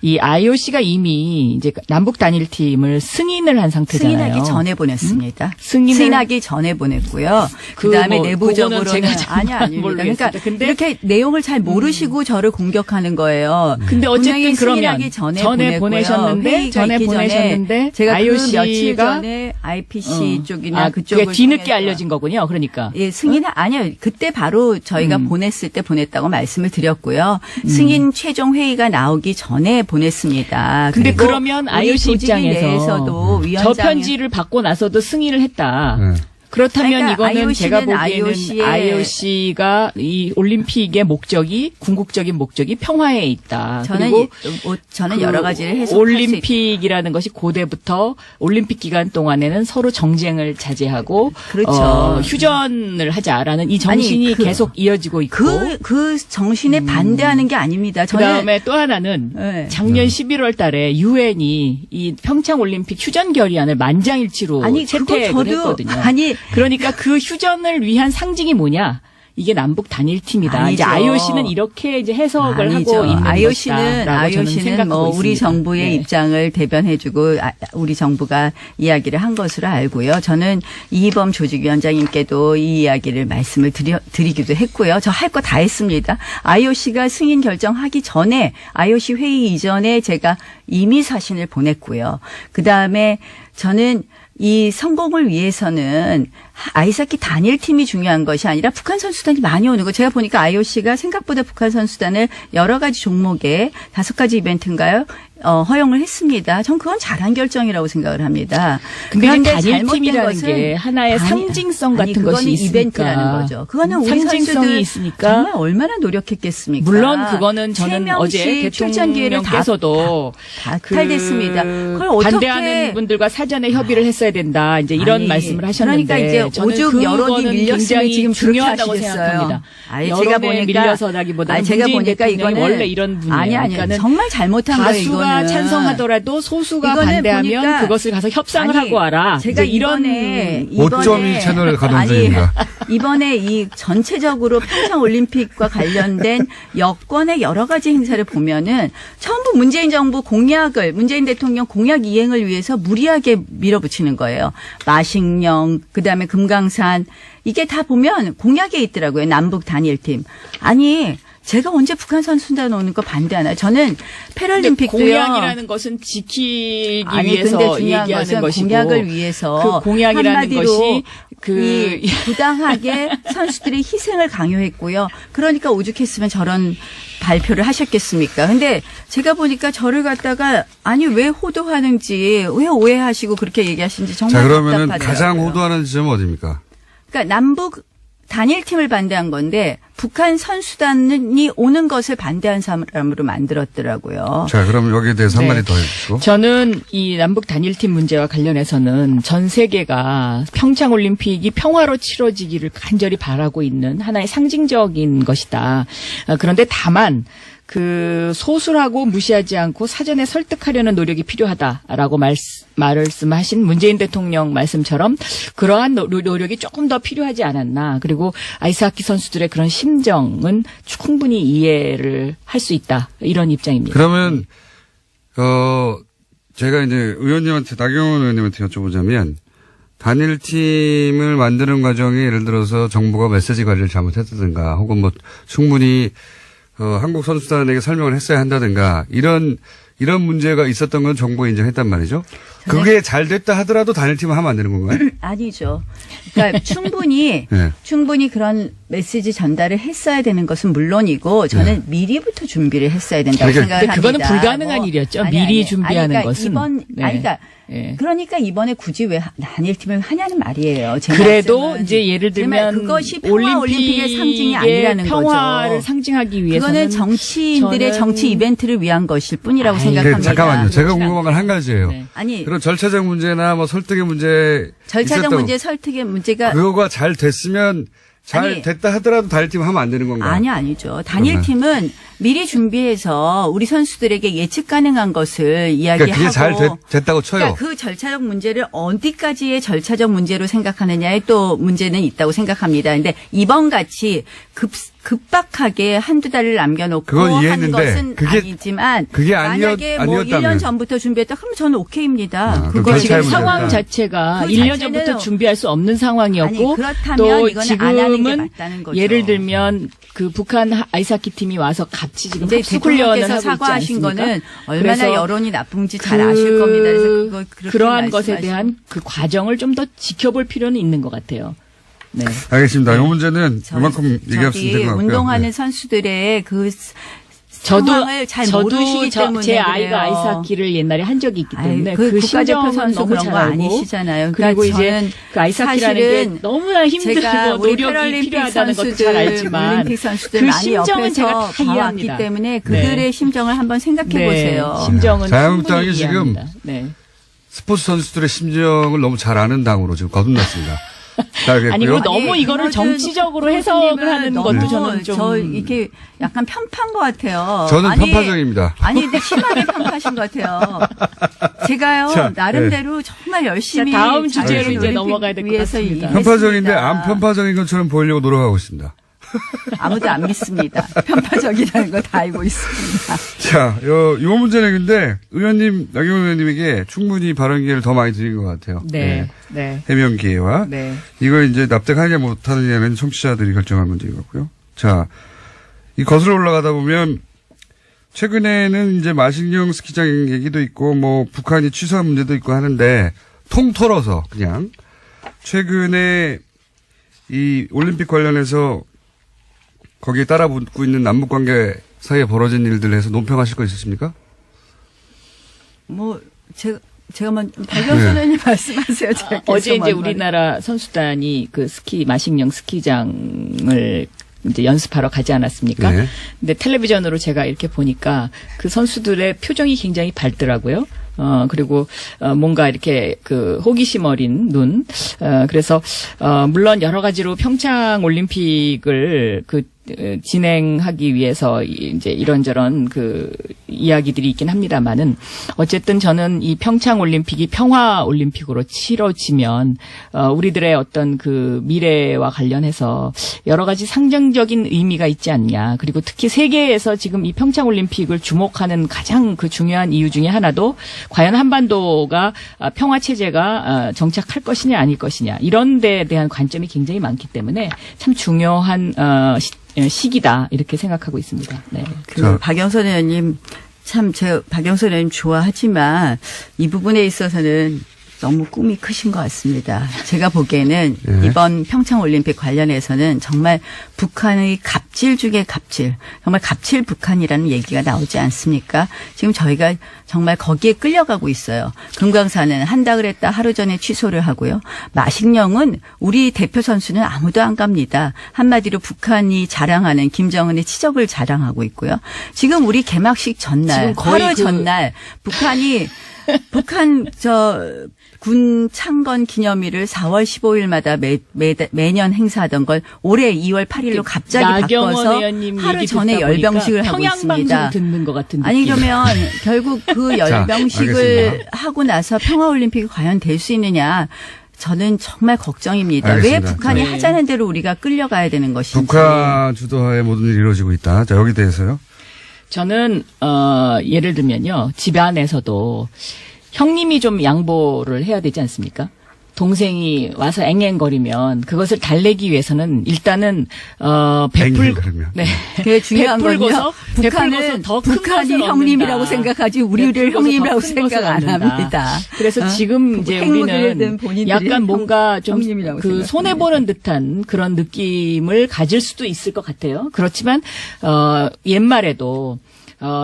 이 IOC가 이미 이제 남북 단일팀을 승인을 한 상태잖아요. 승인하기 전에 보냈습니다. 승인하기 전에 보냈고요. 그다음에 뭐 내부적으로는 그거는 제가 아닙니다. 모르겠습니다. 그러니까 근데 이렇게 내용을 잘 모르시고 저를 공격하는 거예요. 근데 어쨌든 분명히 그러면 승인하기 전에 보내셨는데 제가 IOC가 그 며칠 전에 IPC 쪽이나 그쪽을 그게 뒤늦게 통해서 알려진 거군요. 그러니까 예, 승인은 아니요. 그때 바로 저희가 보냈을 때 보냈다고 말씀을 드렸고요. 승인 최종 회의가 나오기 전에 보냈습니다. 근데 그리고 그러면 우리 IOC 조직위 입장에서 내에서도 저 위원장이 편지를 받고 나서도 승인을 했다. 네. 그렇다면 그러니까 이거는 IOC는 제가 보기에는 IOC의 IOC가 이 올림픽의 목적이 궁극적인 목적이 평화에 있다. 그리고 저는 그 여러 가지를 해석할 수 있다. 올림픽이라는 것이 고대부터 올림픽 기간 동안에는 서로 정쟁을 자제하고 그렇죠. 휴전을 하자라는 이 정신이 아니, 계속 이어지고 있고 그 정신에 반대하는 게 아닙니다. 그다음에 또 하나는 네. 작년 11월 달에 유엔이 이 평창 올림픽 휴전 결의안을 만장일치로 채택을 했거든요. 그러니까 그 휴전을 위한 상징이 뭐냐? 이게 남북 단일팀이다. 아니죠. 이제 IOC는 이렇게 이제 해석을 아니죠. 하고 있는 IOC는 뭐 우리 정부의 네. 입장을 대변해주고 우리 정부가 이야기를 한 것으로 알고요. 저는 이희범 조직위원장님께도 이 이야기를 말씀을 드리기도 했고요. 저 할 거 다 했습니다. IOC가 승인 결정하기 전에 IOC 회의 이전에 제가 이미 사신을 보냈고요. 그다음에 저는 이 성공을 위해서는 아이스하키 단일팀이 중요한 것이 아니라 북한 선수단이 많이 오는 거. 제가 보니까 IOC가 생각보다 북한 선수단을 여러 가지 종목에 5가지 이벤트인가요? 허용을 했습니다. 전 그건 잘한 결정이라고 생각을 합니다. 근데 그런데 단일팀이라는 잘못된 게 하나의 상징성 같은 것이 있으니까. 이벤트라는 거죠. 그거는 우리 상징성이 선수들 있으니까. 정말 얼마나 노력했겠습니까? 물론 그거는 저는 3명씩 어제 출전 기회를 대통령께서도 박탈됐습니다. 그걸 어떻게 반대하는 분들과 사전에 협의를 했어야 된다. 이제 이런 아니, 말씀을 하셨는데 그러니까 이제 저는 오죽 여론이 그거는 밀렸으면 굉장히 지금 중요하다고 그렇게 하시겠어요. 생각합니다. 아니, 여론에 제가 보니까 밀려서라기보다는 제가 문재인 보니까 대통령이 이거는 원래 이런 분이에요. 아니 그러니까는 정말 잘못한 거예요. 다수가 이거는. 찬성하더라도 소수가 이거는 반대하면 보니까 그것을 가서 협상을 아니, 하고 와라. 제가 이제 이런 5.2 채널 가동 중입니다. 이번에 이 전체적으로 평창 올림픽과 관련된 여권의 여러 가지 행사를 보면은 전부 문재인 정부 공약을 문재인 대통령 공약 이행을 위해서 무리하게 밀어붙이는 거예요. 마식령, 그다음에 금강산 이게 다 보면 공약에 있더라고요. 남북 단일팀. 아니 제가 언제 북한 선수단 오는 거 반대하나요? 저는 패럴림픽도요. 공약이라는 것은 지키기 아니, 위해서 근데 중요한 얘기하는 것은 것이고 공약을 위해서 그 공약이라는 한마디로 것이 이 부당하게 선수들의 희생을 강요했고요. 그러니까 오죽했으면 저런 발표를 하셨겠습니까? 근데 제가 보니까 저를 갖다가 아니 왜 호도하는지 왜 오해하시고 그렇게 얘기하시는지 정말 자, 그러면은 답답하더라고요. 가장 호도하는 지점은 어디입니까? 그러니까 남북 단일팀을 반대한 건데 북한 선수단이 오는 것을 반대한 사람으로 만들었더라고요. 자, 그럼 여기에 대해서 네. 한마디 더 해주시고. 저는 이 남북 단일팀 문제와 관련해서는 전 세계가 평창 올림픽이 평화로 치러지기를 간절히 바라고 있는 하나의 상징적인 것이다. 그런데 다만 그 소수라고 무시하지 않고 사전에 설득하려는 노력이 필요하다라고 말씀하신 문재인 대통령 말씀처럼 그러한 노력이 조금 더 필요하지 않았나. 그리고 아이스하키 선수들의 그런 심정은 충분히 이해를 할 수 있다. 이런 입장입니다. 그러면 제가 이제 의원님한테 나경원 의원님한테 여쭤보자면 단일팀을 만드는 과정에 예를 들어서 정부가 메시지 관리를 잘못했다든가 혹은 뭐 충분히 한국 선수단에게 설명을 했어야 한다든가 이런 문제가 있었던 건 정부가 인정했단 말이죠. 그게 잘 됐다 하더라도 단일팀을 하면 안 되는 건가요? 아니죠. 그러니까 충분히 네. 충분히 그런 메시지 전달을 했어야 되는 것은 물론이고 저는 미리부터 준비를 했어야 된다고 그러니까 생각을 근데 그거는 합니다. 불가능한 일이었죠. 미리 준비하는 그러니까 것은. 그러니까 이번에 굳이 왜 단일팀을 하냐는 말이에요. 제 그래도 말씀은. 이제 예를 들면 그것이 평화 올림픽의 상징이 아니라는 평화를 거죠. 상징하기 위해서는 그거는 정치인들의 저는 정치 이벤트를 위한 것일 뿐이라고 생각합니다. 잠깐만요. 제가 그렇지 궁금한 건 한 가지예요. 네. 아니 그런 절차적 문제나 뭐 설득의 문제 절차적 있었다고. 문제, 설득의 문제가 그거가 잘 됐으면 잘 아니. 됐다 하더라도 단일팀 하면 안 되는 건가요? 아니죠. 단일팀은 미리 준비해서 우리 선수들에게 예측 가능한 것을 이야기하고 그러니까 그게 잘 됐다고 쳐요. 그러니까 그 절차적 문제를 어디까지의 절차적 문제로 생각하느냐에 또 문제는 있다고 생각합니다. 근데 이번 같이 급박하게 한두 달을 남겨놓고 그건 하는 이해했는데 것은 그게- 아니지만 그게 만약에 뭐 아니었다면. 1년 전부터 준비했다 그러면 저는 오케이입니다. 그럼 그거 지금 절차의 상황 문제다. 자체가 그 1년 자체는- 전부터 준비할 수 없는 아니, 상황이었고 그렇다면 또 이거는 안 하는 게 지금은 맞다는 거죠. 예를 들면 그 북한 아이스하키 팀이 와서 같이 지금 이제 합숙 훈련을 대통령께서 하고 있지 사과하신 않습니까? 거는 얼마나 그래서 여론이 나쁜지 잘 아실 겁니다. 그래서 그렇게 그러한 것에 말씀하시면. 대한 그 과정을 좀 더 지켜볼 필요는 있는 것 같아요. 네. 알겠습니다. 이 문제는 이만큼 얘기할 수 있는 것 같고요. 운동하는 네. 선수들의 그 저도 상황을 잘 모르시기 때문에 제 그래요. 아이가 아이스하키를 옛날에 한 적이 있기 때문에 그 그 국가대표 심정은 선수 너무 그런 잘 거 알고 아니시잖아요. 그리고 그러니까 이제 저는 그 아이스하키라는 게 사실은 너무나 제가 힘들고 우리 노력이 패럴림픽 필요하다는 것도 선수들, 잘 알지만 올림픽 선수들 그 많이 심정은 옆에서 제가 다 봐왔기 이해합니다. 때문에 그들의 네. 심정을 한번 생각해 보세요. 네, 심정은 자유한국당이 충분히 지금 이해합니다. 네. 스포츠 선수들의 심정을 너무 잘 아는 당으로 지금 거듭났습니다. 자, 알겠고요. 아니, 그리고 너무 이거를 김어준 정치적으로 해석을 하는 교수님은 것도 너무 저는 좀 저 이렇게 약간 편파인 것 같아요. 저는 아니, 편파적입니다. 아니 근데 심하게 편파신 것 같아요. 제가요 자, 나름대로 정말 열심히 자, 다음 주제로 자유로운 이제 올림픽 넘어가야 될것 위해서 같습니다. 일했습니다. 편파적인데 안 편파적인 것처럼 보이려고 노력하고 있습니다. 아무도 안 믿습니다. 편파적이라는 거 다 알고 있습니다. 자, 요 문제는 근데 나경원 의원님에게 충분히 발언 기회를 더 많이 드린 것 같아요. 네. 네. 해명 기회와. 네. 이거 이제 납득하느냐 못하느냐는 청취자들이 결정할 문제인 것 같고요. 자, 이 거슬러 올라가다 보면 최근에는 이제 마식령 스키장 얘기도 있고 뭐 북한이 취소한 문제도 있고 하는데 통틀어서 그냥 최근에 이 올림픽 관련해서 거기에 따라 붙고 있는 남북관계 사이에 벌어진 일들 해서 논평하실 거 있으십니까? 제가 박영선 의원님 말씀하세요. 제가 어제 이제 계속 우리나라 선수단이 그 마식령 스키장을 이제 연습하러 가지 않았습니까? 네. 근데 텔레비전으로 제가 이렇게 보니까 그 선수들의 표정이 굉장히 밝더라고요. 그리고, 뭔가 이렇게 그 호기심 어린 눈. 그래서, 물론 여러 가지로 평창 올림픽을 진행하기 위해서 이제 이런저런 그 이야기들이 있긴 합니다만은 어쨌든 저는 이 평창 올림픽이 평화 올림픽으로 치러지면 우리들의 어떤 그 미래와 관련해서 여러 가지 상징적인 의미가 있지 않냐. 그리고 특히 세계에서 지금 이 평창 올림픽을 주목하는 가장 그 중요한 이유 중에 하나도 과연 한반도가 평화 체제가 정착할 것이냐 아닐 것이냐 이런 데에 대한 관점이 굉장히 많기 때문에 참 중요한 시기다 이렇게 생각하고 있습니다. 네. 박영선 의원님 참 제가 박영선 의원님 좋아하지만 이 부분에 있어서는 너무 꿈이 크신 것 같습니다. 제가 보기에는 이번 평창올림픽 관련해서는 정말 북한의 갑질 중에 갑질, 정말 갑질 북한이라는 얘기가 나오지 않습니까? 지금 저희가 정말 거기에 끌려가고 있어요. 금강산은 한다 그랬다 하루 전에 취소를 하고요. 마식령은 우리 대표 선수는 아무도 안 갑니다. 한마디로 북한이 자랑하는 김정은의 치적을 자랑하고 있고요. 지금 우리 개막식 전날, 하루 전날 북한 군 창건 기념일을 4월 15일마다 매년 행사하던 걸 올해 2월 8일로 갑자기 바꿔서 하루 전에 열병식을 하고 있습니다. 듣는 것 같은 아니 그러면 결국 그 열병식을 하고 나서 평화올림픽이 과연 될 수 있느냐. 저는 정말 걱정입니다. 알겠습니다. 왜 북한이 하자는 대로 우리가 끌려가야 되는 것인지. 북한 주도하에 모든 일이 이루어지고 있다. 자, 여기 대해서요. 저는 예를 들면요. 집안에서도 형님이 좀 양보를 해야 되지 않습니까? 동생이 와서 앵앵거리면 그것을 달래기 위해서는 일단은 앵앵거리면. 그게 중요한 건요. 북한은 더 큰 북한이 것을 형님이라고 얻는다. 생각하지 우리를 형님이라고 생각 안 합니다. 그래서 지금 이제 우리는 약간 뭔가 좀 그 손해 보는 듯한 그런 느낌을 가질 수도 있을 것 같아요. 그렇지만 옛말에도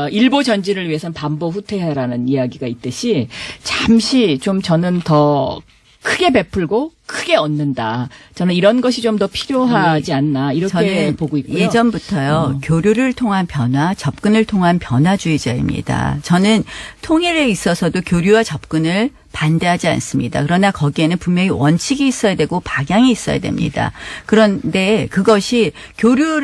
일보 전진을 위해서는 반보 후퇴해라는 이야기가 있듯이 잠시 좀 저는 더 크게 베풀고 크게 얻는다. 저는 이런 것이 좀 더 필요하지 않나 이렇게 저는 보고 있고요. 예전부터요. 교류를 통한 변화, 접근을 통한 변화주의자입니다. 저는 통일에 있어서도 교류와 접근을 반대하지 않습니다. 그러나 거기에는 분명히 원칙이 있어야 되고 방향이 있어야 됩니다. 그런데 그것이 교류를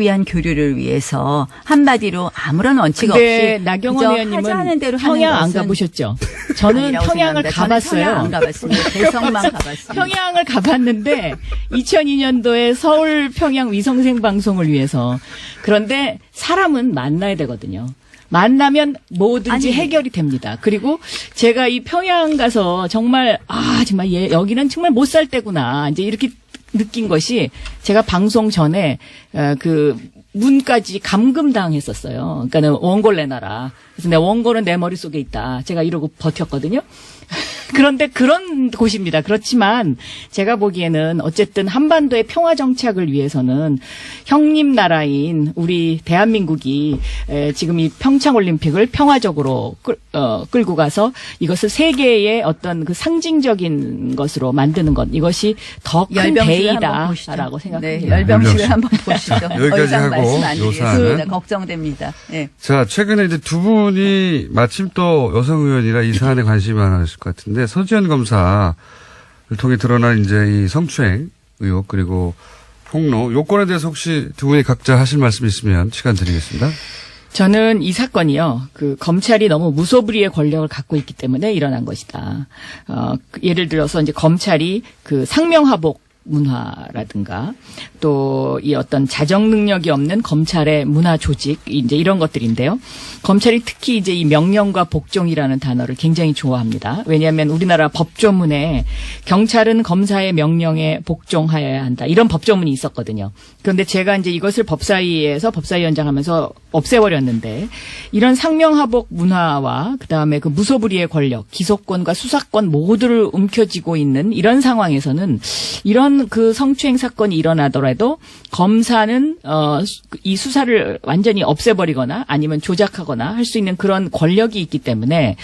위한 교류를 위해서 한마디로 아무런 원칙 없이 나경원 의원님은 평양 안 가보셨죠? 저는 평양을 가봤어요. 평양 안 가봤습니다. 대성만 가봤습니다. 평양을 가봤는데 2002년도에 서울 평양 위성생 방송을 위해서. 그런데 사람은 만나야 되거든요. 만나면 뭐든지 해결이 됩니다. 그리고 제가 이 평양 가서 정말 정말 여기는 정말 못 살 때구나. 이제 이렇게 느낀 것이 제가 방송 전에 그 문까지 감금당했었어요. 그러니까는 원고를 내놔라. 그래서 내 원고는 내 머릿속에 있다. 제가 이러고 버텼거든요. 그런데 그런 곳입니다. 그렇지만 제가 보기에는 어쨌든 한반도의 평화 정착을 위해서는 형님 나라인 우리 대한민국이 지금 이 평창올림픽을 평화적으로 끌고 가서 이것을 세계의 어떤 그 상징적인 것으로 만드는 것 이것이 더 큰 대의다라고 생각합니다. 네, 열병식을 한번 보시죠. 여기까지 하고 요사는 걱정됩니다. 네. 자, 최근에 이제 두 분이 마침 또 여성 의원이라 이 사안에 관심이 많으실 것 같은데 서지현 검사를 통해 드러난 이제 이 성추행 의혹 그리고 폭로 요건에 대해서 혹시 두 분이 각자 하실 말씀 있으면 시간 드리겠습니다. 저는 이 사건이요, 그 검찰이 너무 무소불위의 권력을 갖고 있기 때문에 일어난 것이다. 예를 들어서 이제 검찰이 그 상명하복 문화라든가 또 이 어떤 자정 능력이 없는 검찰의 문화 조직 이제 이런 것들인데요. 검찰이 특히 이제 이 명령과 복종이라는 단어를 굉장히 좋아합니다. 왜냐하면 우리나라 법조문에 경찰은 검사의 명령에 복종하여야 한다. 이런 법조문이 있었거든요. 그런데 제가 이제 이것을 법사위에서 법사위원장 하면서 없애버렸는데 이런 상명하복 문화와 그다음에 그 무소불위의 권력, 기소권과 수사권 모두를 움켜쥐고 있는 이런 상황에서는 이런 어떤 그 성추행 사건이 일어나더라도 검사는 이 수사를 완전히 없애버리거나 아니면 조작하거나 할 수 있는 그런 권력이 있기 때문에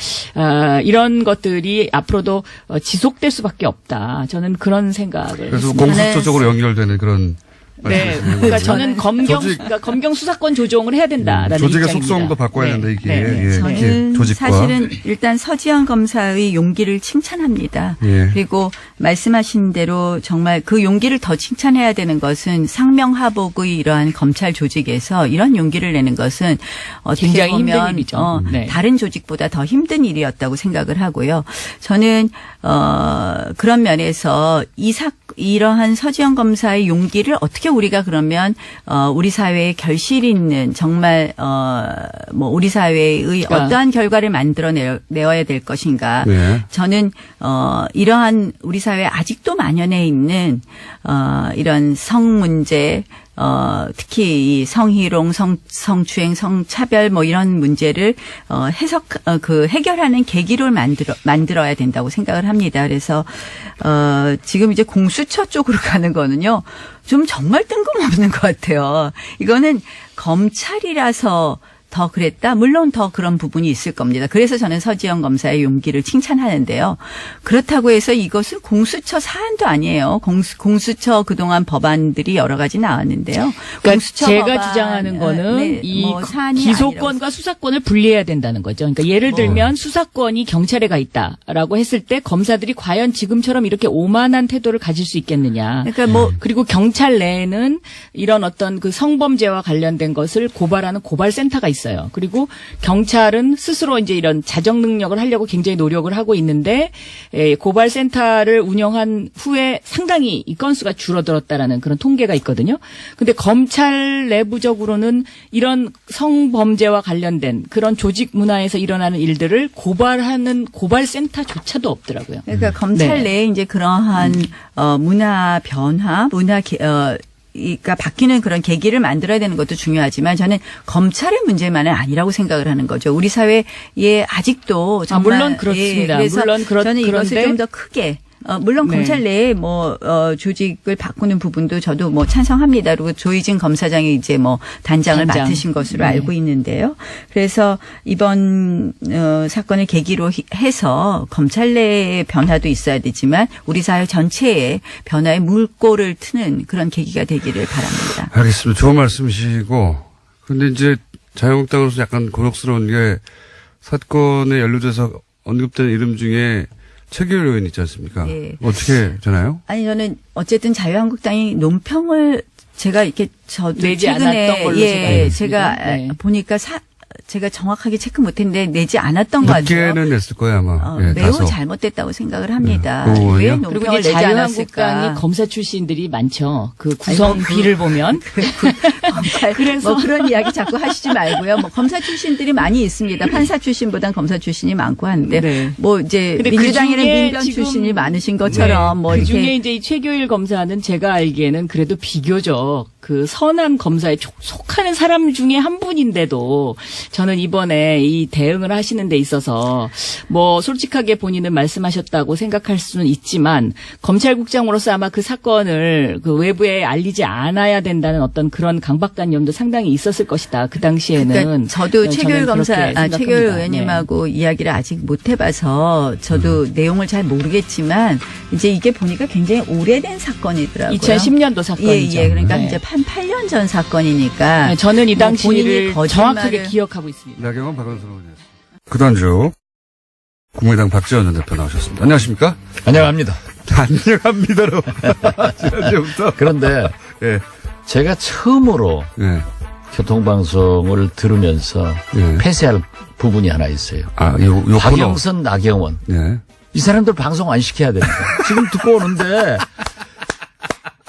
이런 것들이 앞으로도 지속될 수밖에 없다. 저는 그런 생각을 그래서 했습니다. 공수처 쪽으로 연결되는 그런. 네, 그러니까 저는 그러니까 검경 수사권 조정을 해야 된다라는 조직의 입장입니다. 속성도 바꿔야 된다 이게. 네. 예, 저는 조직과. 사실은 일단 서지현 검사의 용기를 칭찬합니다. 예. 그리고 말씀하신 대로 정말 그 용기를 더 칭찬해야 되는 것은 상명하복의 이러한 검찰 조직에서 이런 용기를 내는 것은 어떻게 굉장히 보면 힘든 일이죠. 네. 다른 조직보다 더 힘든 일이었다고 생각을 하고요. 저는 그런 면에서 이러한 서지현 검사의 용기를 어떻게 우리가 그러면 우리 사회에 결실 있는 정말 뭐 우리 사회의 그러니까. 어떠한 결과를 만들어내어야 될 것인가. 네. 저는 이러한 우리 사회에 아직도 만연해 있는 이런 성 문제, 특히 이 성희롱, 성추행, 성차별 뭐 이런 문제를 해결하는 계기를 만들어야 된다고 생각을 합니다. 그래서 지금 이제 공수처 쪽으로 가는 거는요, 좀 정말 뜬금없는 것 같아요. 이거는 검찰이라서 더 그랬다? 물론 더 그런 부분이 있을 겁니다. 그래서 저는 서지현 검사의 용기를 칭찬하는데요. 그렇다고 해서 이것은 공수처 사안도 아니에요. 공수처 그동안 법안들이 여러 가지 나왔는데요. 그러니까 공수처 제가 법안, 주장하는 거는 이 뭐 사안이 기소권과 아니라고. 수사권을 분리해야 된다는 거죠. 그러니까 예를 들면 수사권이 경찰에 가 있다라고 했을 때 검사들이 과연 지금처럼 이렇게 오만한 태도를 가질 수 있겠느냐. 그러니까 뭐 그리고 경찰 내에는 이런 어떤 그 성범죄와 관련된 것을 고발하는 고발센터가 있어요. 그리고 경찰은 스스로 이제 이런 자정 능력을 하려고 굉장히 노력을 하고 있는데 고발센터를 운영한 후에 상당히 이 건수가 줄어들었다라는 그런 통계가 있거든요. 근데 검찰 내부적으로는 이런 성범죄와 관련된 그런 조직 문화에서 일어나는 일들을 고발하는 고발센터조차도 없더라고요. 그러니까 검찰 네. 내에 이제 그러한 문화 변화, 그러니까 바뀌는 그런 계기를 만들어야 되는 것도 중요하지만 저는 검찰의 문제만은 아니라고 생각을 하는 거죠. 우리 사회에 아직도 정말 물론 그렇습니다. 그래서 물론 저는 이것을 그런데 좀 더 크게 물론 네. 검찰 내에 조직을 바꾸는 부분도 저도 뭐 찬성합니다. 그리고 조희진 검사장이 이제 뭐 단장을 단장. 맡으신 것으로 네. 알고 있는데요. 그래서 이번 사건을 계기로 해서 검찰 내의 변화도 있어야 되지만 우리 사회 전체의 변화의 물꼬를 트는 그런 계기가 되기를 바랍니다. 알겠습니다. 좋은 말씀이시고. 근데 이제 자유한국당으로서 약간 곤혹스러운 게 사건에 연루돼서 언급되는 이름 중에 최규일 의원 있지 않습니까? 예. 어떻게 되나요? 아니 저는 어쨌든 자유한국당이 논평을 제가 이렇게 저도 내지 최근에 않았던 걸로 제가 알고 있습니다. 제가 네. 보니까 제가 정확하게 체크 못했는데 내지 않았던 것 같아요. 늦게는 냈을 거예요 아마. 예, 매우 다소. 잘못됐다고 생각을 합니다. 그 의원이요? 왜 그리고 논평을 이제 내지 자유한국당이 않았을까? 검사 출신들이 많죠. 그 구성비를 보면. 검찰, 그래서- 뭐 그런 이야기 자꾸 하시지 말고요. 뭐 검사 출신들이 많이 있습니다. 판사 출신보단 검사 출신이 많고 하는데 네. 뭐 이제 근데 민주당에는 그중에 민변 지금- 출신이 많으신 것처럼 뭐 그 이렇게 중에 이제 이 최교일 검사는 제가 알기에는 그래도 비교적 그 선한 검사에 속하는 사람 중에 한 분인데도 저는 이번에 이 대응을 하시는 데 있어서 뭐 솔직하게 본인은 말씀하셨다고 생각할 수는 있지만 검찰국장으로서 아마 그 사건을 그 외부에 알리지 않아야 된다는 어떤 그런 강박관념도 상당히 있었을 것이다. 그 당시에는. 그러니까 저도 최교일 저는 검사, 그렇게 최교일 생각합니다. 의원님하고 이야기를 아직 못 해봐서 저도 내용을 잘 모르겠지만 이제 이게 보니까 굉장히 오래된 사건이더라고요. 2010년도 사건이죠. 예, 그러니까 네. 이제 한 8년 전 사건이니까. 네, 저는 이 뭐 본인이 당시를 거짓말을- 정확하게 기억하고 있습니다. 나경원 박원순 의원이었습니다. 그단주 국민의당 박지원 전 대표 나오셨습니다. 안녕하십니까? 안녕합니다. 안녕합니다로 지난주부터. 그런데 예, 제가 처음으로 예, 교통방송을 들으면서 예. 폐쇄할 부분이 하나 있어요. 요 코너. 박영선, 나경원. 예. 이 사람들 방송 안 시켜야 됩니다. 지금 듣고 오는데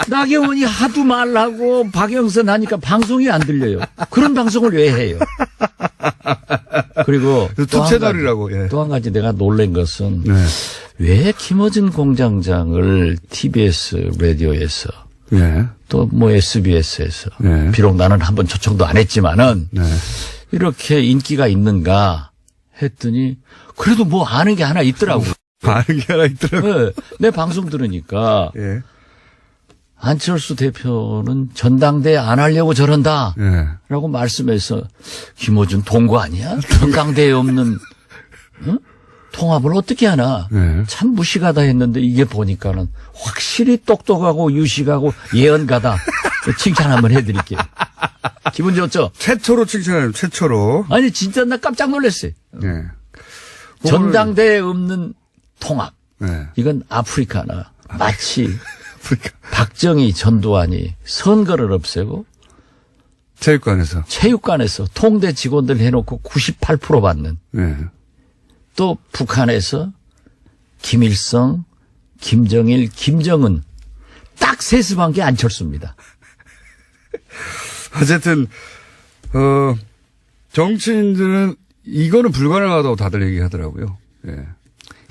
나경원이 하도 말하고 박영선 하니까 방송이 안 들려요. 그런 방송을 왜 해요? 그리고 투 채널이라고. 예. 또 한 가지 내가 놀란 것은 네. 왜 김어준 공장장을 TBS 라디오에서 예. 또 뭐 SBS에서 네. 비록 나는 한번 초청도 안 했지만은 네. 이렇게 인기가 있는가 했더니 그래도 뭐 아는 게 하나 있더라고. 아는 게 하나 있더라고요. 네, 내 방송 들으니까 예. 안철수 대표는 전당대회 안 하려고 저런다. 예. 라고 말씀해서 김어준 동거 아니야? 전당대회 없는 응? 통합을 어떻게 하나? 네. 참 무식하다 했는데 이게 보니까는 확실히 똑똑하고 유식하고 예언가다. 칭찬 한번 해드릴게요. 기분 좋죠? 최초로 칭찬해요. 최초로. 아니 진짜 나 깜짝 놀랐어요. 예. 전당대회 없는 통합. 네. 이건 아프리카나 마치 아프리카. 박정희 전두환이 선거를 없애고 체육관에서. 체육관에서 통대 직원들 해놓고 98% 받는 예. 또 북한에서 김일성, 김정일, 김정은 딱 세습한 게 안철수입니다. 어쨌든, 정치인들은 이거는 불가능하다고 다들 얘기하더라고요. 예.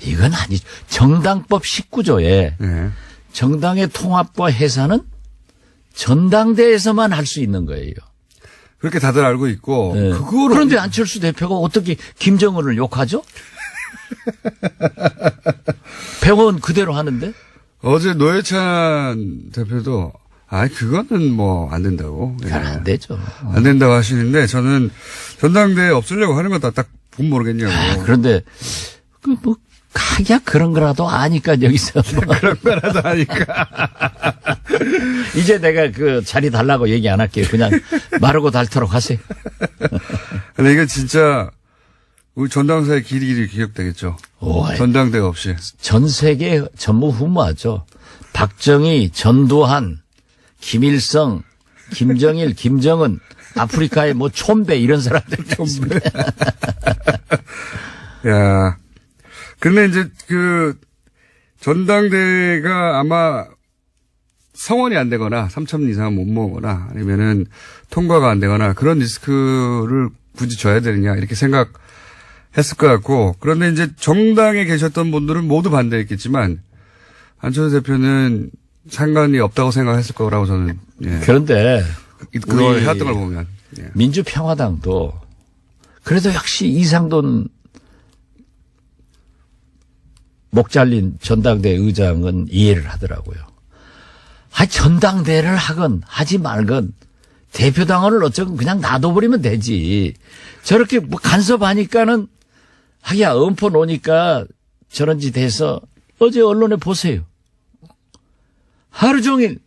이건 아니죠. 정당법 19조에 예. 정당의 통합과 해산은 전당대회에서만 할 수 있는 거예요. 그렇게 다들 알고 있고, 네. 그거를. 그런데 안철수 대표가 어떻게 김정은을 욕하죠? 병원 그대로 하는데? 어제 노회찬 대표도, 그거는 뭐, 안 된다고. 예. 그건 안 되죠. 안 된다고 하시는데, 저는 전당대회 없애려고 하는 거다 딱 보면 모르겠냐고. 그런데, 그런 거라도 아니까 여기서. 그런 거라도 하니까. 이제 내가 그 자리 달라고 얘기 안 할게요. 그냥 마르고 닳도록 하세요. 근데 이건 진짜, 우리 전당사의 길이 기억되겠죠. 전당대회 없이. 전 세계 전무후무하죠. 박정희, 전두환, 김일성, 김정일, 김정은, 아프리카의 뭐 촌배 이런 사람들. 촌배. 야. 근데 이제 전당대회가 아마 성원이 안 되거나 3,000 이상 못 모으거나 아니면은 통과가 안 되거나 그런 리스크를 굳이 져야 되느냐 이렇게 생각했을 것 같고, 그런데 이제 정당에 계셨던 분들은 모두 반대했겠지만 안철수 대표는 상관이 없다고 생각했을 거라고 저는. 예. 그런데 그걸 해왔던 걸 보면. 예. 민주평화당도 그래도 역시 이상돈 목 잘린 전당대 의장은 이해를 하더라고요. 전당대회를 하건 하지 말건 대표당원을 어쩌건 그냥 놔둬버리면 되지. 저렇게 뭐 간섭하니까는 엄포 놓으니까 저런 짓 해서 어제 언론에 보세요. 하루 종일.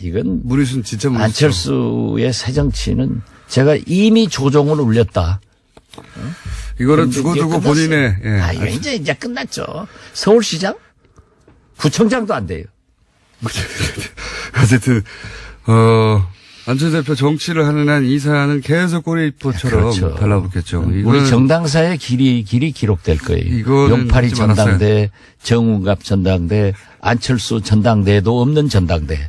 이건 무리수는 진짜 무리수. 안철수의 새정치는 제가 이미 조종을 울렸다. 이거는 두고두고 본인의. 예. 이거 이제 끝났죠. 서울시장? 구청장도 안 돼요. 어쨌든, 안철수 대표 정치를 하는 한 이 사안은 계속 꼬리포처럼 그렇죠. 달라붙겠죠. 우리 정당사의 길이 기록될 거예요. 이거는 용팔이 전당대, 정운갑 전당대, 안철수 전당대도 없는 전당대.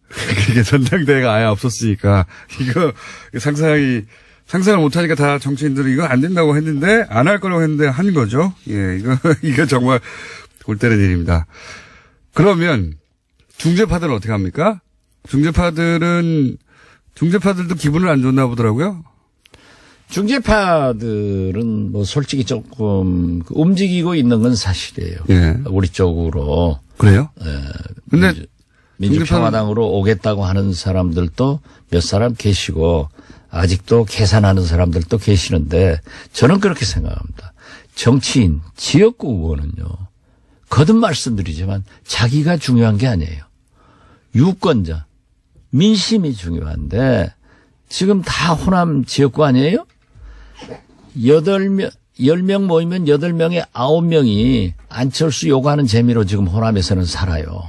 그게 전당대회가 아예 없었으니까, 이거 상상을 못하니까 다 정치인들은 이거 안 된다고 했는데, 안 할 거라고 했는데 한 거죠. 예, 이거 정말 골 때리는 일입니다. 그러면, 중재파들은 어떻게 합니까? 중재파들도 기분을 안 좋나 보더라고요. 중재파들은 뭐 솔직히 조금 움직이고 있는 건 사실이에요. 예. 우리 쪽으로. 그래요? 예. 근데 민주평화당으로 오겠다고 하는 사람들도 몇 사람 계시고 아직도 계산하는 사람들도 계시는데 저는 그렇게 생각합니다. 정치인, 지역구 의원은요. 거듭 말씀드리지만 자기가 중요한 게 아니에요. 유권자, 민심이 중요한데 지금 다 호남 지역구 아니에요? 10명 모이면 8명에 9명이 안철수 요구하는 재미로 지금 호남에서는 살아요.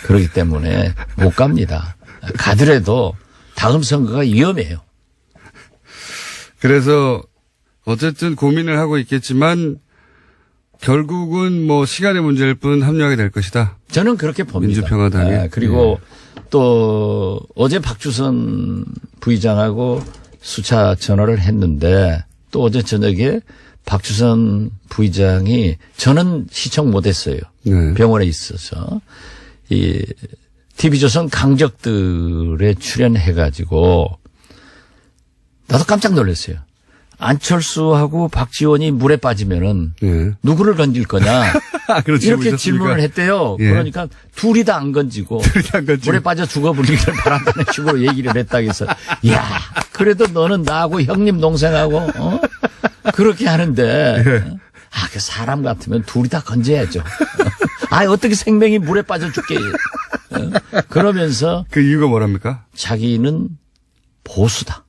그렇기 때문에 못 갑니다. 가더라도 다음 선거가 위험해요. 그래서 어쨌든 고민을 하고 있겠지만 결국은 뭐 시간의 문제일 뿐 합류하게 될 것이다. 저는 그렇게 봅니다. 민주평화당이. 그리고 또 어제 박주선 부의장하고 수차 전화를 했는데 또 어제 저녁에 박주선 부의장이 저는 시청 못했어요. 네. 병원에 있어서 이 TV조선 강적들에 출연해가지고 나도 깜짝 놀랐어요. 안철수하고 박지원이 물에 빠지면은 예. 누구를 건질 거냐 그렇죠. 이렇게 보셨습니까? 질문을 했대요. 예. 그러니까 둘이 다 안 건지고 안 건지고. 물에 빠져 죽어버리기를 바란다는 식으로 얘기를 했다고 해서 야 그래도 너는 나하고 형님 동생하고 그렇게 하는데 그 사람 같으면 둘이 다 건져야죠. 어떻게 생명이 물에 빠져 죽게 그러면서 그 이유가 뭐랍니까? 자기는 보수다.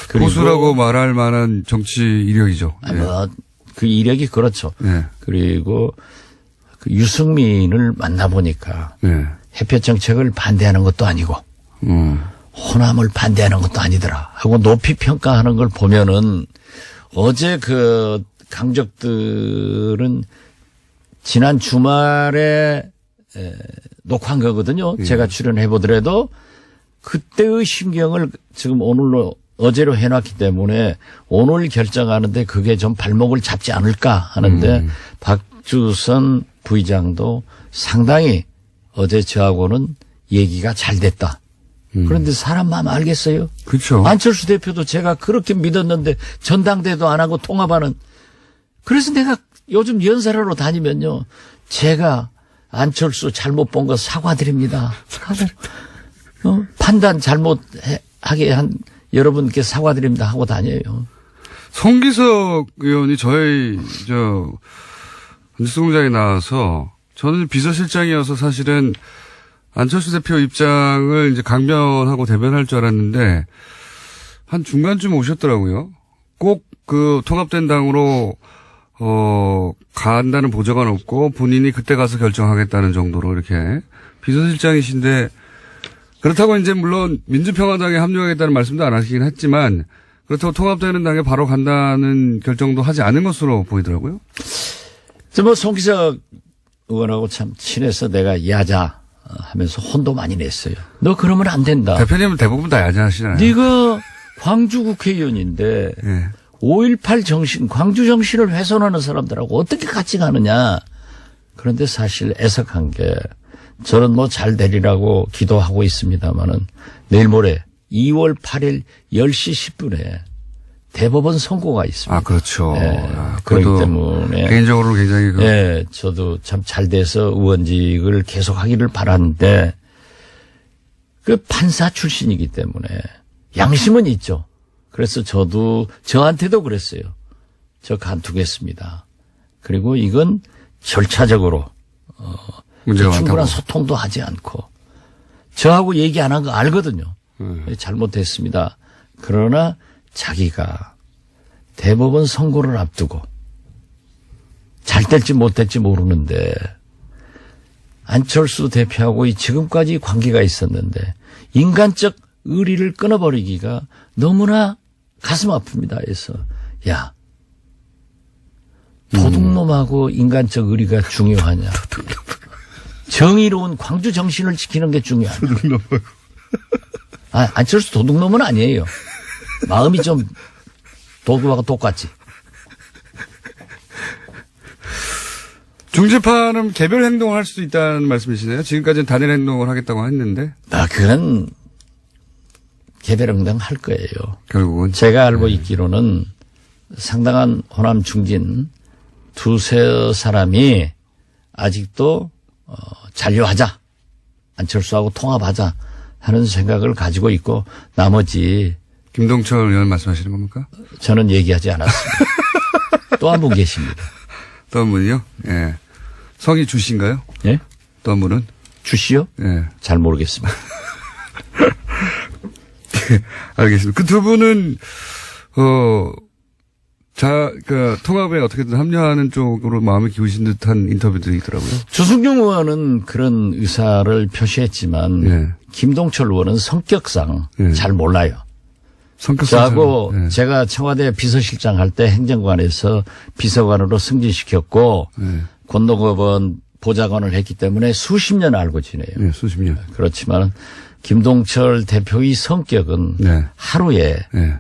그리고 보수라고 말할 만한 정치 이력이죠. 예. 그 이력이 그렇죠. 예. 그리고 그 유승민을 만나보니까 예. 햇볕 정책을 반대하는 것도 아니고 호남을 반대하는 것도 아니더라 하고 높이 평가하는 걸 보면은 어제 그 강적들은 지난 주말에 녹화한 거거든요. 제가 출연해 보더라도 그때의 심경을 지금 오늘로 어제로 해놨기 때문에 오늘 결정하는데 그게 좀 발목을 잡지 않을까 하는데 박주선 부의장도 상당히 어제 저하고는 얘기가 잘 됐다. 그런데 사람 마음 알겠어요? 그렇죠. 안철수 대표도 제가 그렇게 믿었는데 전당대도 안 하고 통합하는. 그래서 내가 요즘 연설하러 다니면요. 제가 안철수 잘못 본 거 사과드립니다. 판단 잘못하게 한 여러분께 사과드립니다 하고 다녀요. 송기석 의원이 저희 뉴스공장에 나와서 저는 비서실장이어서 사실은 안철수 대표 입장을 이제 강변하고 대변할 줄 알았는데 한 중간쯤 오셨더라고요. 꼭 그 통합된 당으로 간다는 보장은 없고 본인이 그때 가서 결정하겠다는 정도로 이렇게 비서실장이신데 그렇다고 이제 물론 민주평화당에 합류하겠다는 말씀도 안 하시긴 했지만 그렇다고 통합되는 당에 바로 간다는 결정도 하지 않은 것으로 보이더라고요. 송기석 의원하고 참 친해서 내가 야자 하면서 혼도 많이 냈어요. 너 그러면 안 된다. 대표님은 대부분 다 야자하시나요? 네가 광주 국회의원인데 예. 5.18 정신, 광주 정신을 훼손하는 사람들하고 어떻게 같이 가느냐. 그런데 사실 애석한 게 저는 뭐 잘 되리라고 기도하고 있습니다만은 내일 모레 2월 8일 10시 10분에 대법원 선고가 있습니다. 그렇죠. 네, 그렇기 때문에 개인적으로 굉장히 네, 저도 참 잘 돼서 의원직을 계속하기를 바라는데 그 판사 출신이기 때문에 양심은 있죠. 그래서 저도 저한테도 그랬어요. 저 간투겠습니다. 그리고 이건 절차적으로 문제가 충분한 많다고. 소통도 하지 않고 저하고 얘기 안 한 거 알거든요. 잘못했습니다. 그러나 자기가 대법원 선고를 앞두고 잘 될지 못 될지 모르는데 안철수 대표하고 지금까지 관계가 있었는데 인간적 의리를 끊어버리기가 너무나 가슴 아픕니다. 해서 야 도둑놈하고 인간적 의리가 중요하냐. 정의로운 광주 정신을 지키는 게 중요하냐. 안철수 도둑놈은 아니에요. 마음이 좀 도둑하고 똑같지. 중재파는 개별 행동을 할 수도 있다는 말씀이시네요. 지금까지는 단일 행동을 하겠다고 했는데. 그런 개별 행동 할 거예요. 결국은. 제가 알고 있기로는 상당한 호남 중진 두세 사람이 아직도 잔류하자. 안철수하고 통합하자 하는 생각을 가지고 있고 나머지 김동철 의원 말씀하시는 겁니까? 저는 얘기하지 않았습니다. 또 한 분 계십니다. 또 한 분이요? 예. 성이 주씨인가요? 예? 또 한 분은? 주씨요? 예. 잘 모르겠습니다. 알겠습니다. 그 두 분은, 통합에 어떻게든 합류하는 쪽으로 마음을 기우신 듯한 인터뷰들이 있더라고요. 주승용 의원은 그런 의사를 표시했지만, 예. 김동철 의원은 성격상 예. 잘 몰라요. 저하고 예. 제가 청와대 비서실장 할 때 행정관에서 비서관으로 승진시켰고, 예. 권노급은 보좌관을 했기 때문에 수십 년 알고 지내요. 예, 수십 년. 그렇지만, 김동철 대표의 성격은 네. 하루에 예.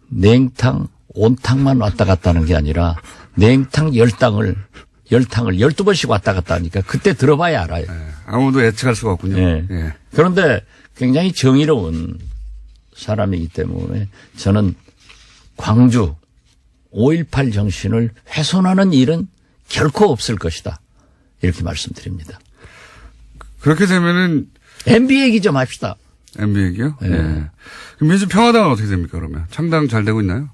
냉탕, 온탕만 왔다 갔다 하는 게 아니라 냉탕 10탕을 12번씩 왔다 갔다 하니까 그때 들어봐야 알아요. 아무도 예측할 수가 없군요. 예. 예. 그런데 굉장히 정의로운 사람이기 때문에 저는 광주 5.18 정신을 훼손하는 일은 결코 없을 것이다. 이렇게 말씀드립니다. 그렇게 되면은 MB 얘기 좀 합시다. MB 얘기요? 네. 그럼 민주평화당은 어떻게 됩니까, 그러면? 창당 잘 되고 있나요?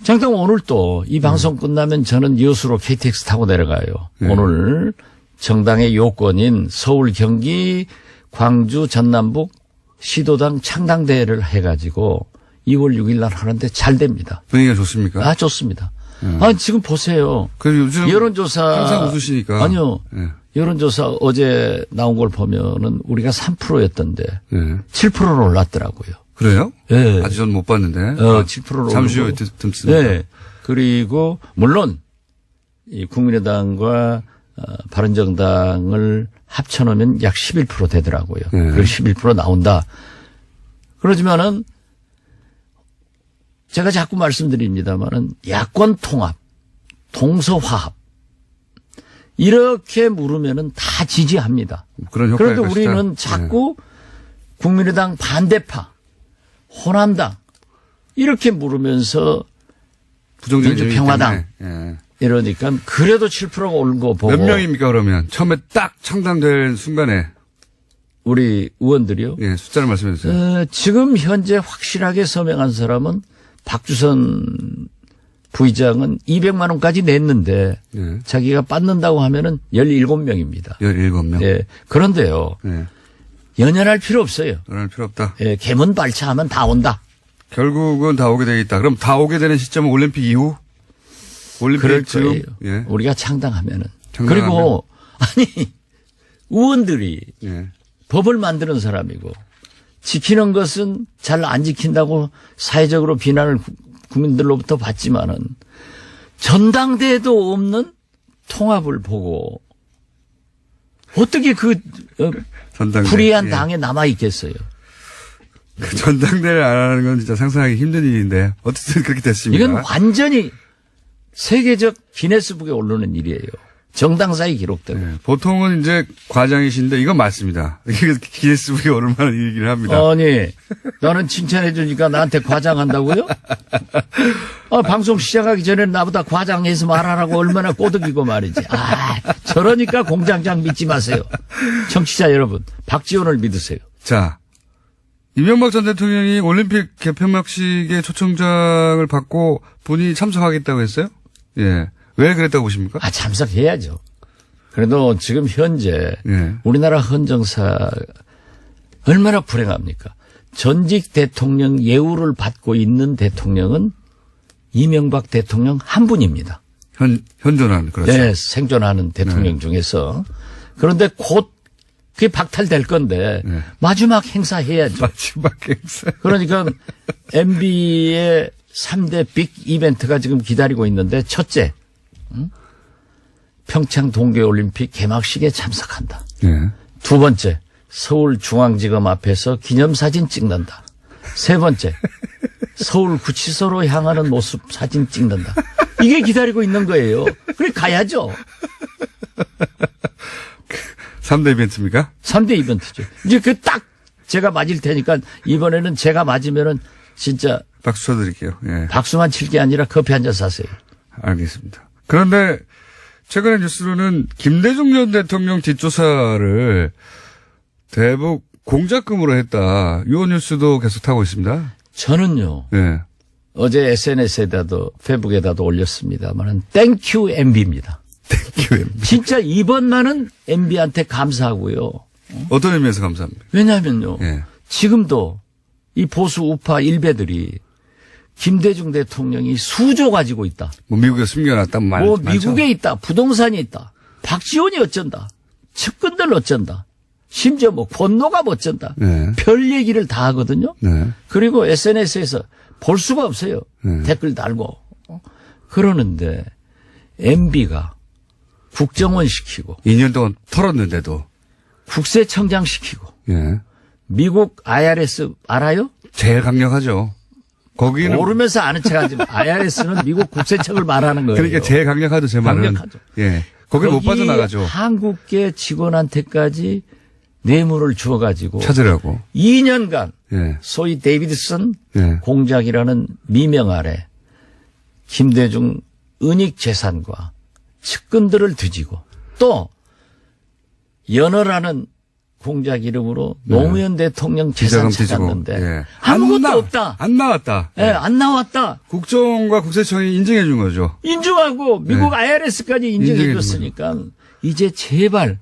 장당 오늘 또 이 방송 끝나면 저는 여수로 KTX 타고 내려가요. 네. 오늘 정당의 요건인 서울, 경기, 광주, 전남북 시도당 창당대회를 해가지고 2월 6일 날 하는데 잘 됩니다. 분위기가 좋습니까? 아, 좋습니다. 아, 지금 보세요. 그 요즘 여론조사. 항상 웃으시니까. 아니요. 네. 여론조사 어제 나온 걸 보면은 우리가 3%였던데 네. 7%로 올랐더라고요. 그래요? 네. 아직 전 못 봤는데. 7%로 잠시 후에 오르고. 듣습니다. 네. 그리고 물론 이 국민의당과 바른정당을 합쳐놓으면 약 11% 되더라고요. 네. 그 11% 나온다. 그러지만은 제가 자꾸 말씀드립니다만은 야권 통합, 동서화합 이렇게 물으면은 다 지지합니다. 그런 효과가 그런데 우리는 자꾸 국민의당 반대파, 호남당 이렇게 물으면서 부정적인 민주평화당 예. 이러니까 그래도 7%가 오른 거 보고 몇 명입니까, 그러면? 처음에 딱 창당될 순간에. 우리 의원들이요. 예, 숫자를 말씀해 주세요. 지금 현재 확실하게 서명한 사람은 박주선 부의장은 200만 원까지 냈는데 예. 자기가 받는다고 하면은 17명입니다. 17명. 예. 그런데요. 예. 연연할 필요 없어요. 그럴 필요 없다. 예, 개문 발차하면 다 온다. 결국은 다 오게 되겠다. 그럼 다 오게 되는 시점은 올림픽 이후? 올림픽 그럴 지금? 거예요. 예. 우리가 창당하면은. 창당하면. 그리고 아니 의원들이 예. 법을 만드는 사람이고 지키는 것은 잘 안 지킨다고 사회적으로 비난을 국민들로부터 받지만은 전당대회도 없는 통합을 보고 어떻게 그 전당대. 불의한 예. 당에 남아 있겠어요. 그 전당대회를 안 하는 건 진짜 상상하기 힘든 일인데 어쨌든 그렇게 됐습니다. 이건 완전히 세계적 기네스북에 오르는 일이에요. 정당사에 기록되고. 예. 보통은 이제 과장이신데 이건 맞습니다. 이게 기네스북에 오를 만한 일이긴 합니다. 아니, 나는 칭찬해 주니까 나한테 과장한다고요? 방송 시작하기 전에 나보다 과장해서 말하라고 얼마나 꼬드기고 말이지. 저러니까 공장장 믿지 마세요. 청취자 여러분, 박지원을 믿으세요. 자, 이명박 전 대통령이 올림픽 개편막식에 초청장을 받고 본인이 참석하겠다고 했어요? 예. 왜 그랬다고 보십니까? 참석해야죠. 그래도 지금 현재 예. 우리나라 헌정사 얼마나 불행합니까? 전직 대통령 예우를 받고 있는 대통령은 이명박 대통령 한 분입니다. 현존하는, 그렇죠. 네, 생존하는 대통령 중에서. 그런데 곧 그게 박탈될 건데 네. 마지막 행사 해야죠. 마지막 행사. 그러니까 MB의 3대 빅 이벤트가 지금 기다리고 있는데 첫째, 평창 동계올림픽 개막식에 참석한다. 예. 두 번째, 서울중앙지검 앞에서 기념사진 찍는다. 세 번째, 서울구치소로 향하는 모습 사진 찍는다. 이게 기다리고 있는 거예요. 그래 가야죠. 3대 이벤트입니까? 3대 이벤트죠. 이제 그 딱 제가 맞을 테니까 이번에는 제가 맞으면은 진짜 박수 쳐드릴게요. 예. 박수만 칠 게 아니라 커피 한 잔 사세요. 알겠습니다. 그런데 최근의 뉴스로는 김대중 전 대통령 뒷조사를 대북 공작금으로 했다. 이 뉴스도 계속 타고 있습니다. 저는요. 예. 어제 SNS에다도 페북에다도 올렸습니다만은 땡큐 MB입니다. 땡큐 MB. 진짜 이번만은 MB한테 감사하고요. 어떤 의미에서 감사합니다. 왜냐하면요. 예. 지금도 이 보수 우파 일베들이 김대중 대통령이 수조 가지고 있다. 뭐 미국에 숨겨놨단 말 뭐 많죠? 미국에 있다. 부동산이 있다. 박지원이 어쩐다. 측근들 어쩐다. 심지어 뭐 권노가 어쩐다. 네. 별 얘기를 다 하거든요. 네. 그리고 SNS에서 볼 수가 없어요. 네. 댓글 달고. 그러는데 MB가 국정원 시키고 2년 동안 털었는데도. 국세청장 시키고 예. 미국 IRS 알아요? 제일 강력하죠. 거기는. 모르면서 아는 척하지 마. IRS는 미국 국세청을 말하는 거예요. 그러니까 제일 강력하죠, 제 말은. 강력하죠. 예. 거기 못 빠져나가죠. 한국계 직원한테까지 뇌물을 주어가지고 찾으려고. 2년간 예. 소위 데이비드슨 예. 공작이라는 미명 아래 김대중 은닉 재산과 측근들을 뒤지고 또 연어라는 공작 이름으로 노무현 대통령 재산 찾았는데 예. 아무것도 없다. 안 나왔다. 예, 안 나왔다. 국정과 국세청이 인정해 준 거죠. 인정하고 미국 네. IRS까지 인정해 줬으니까 이제 제발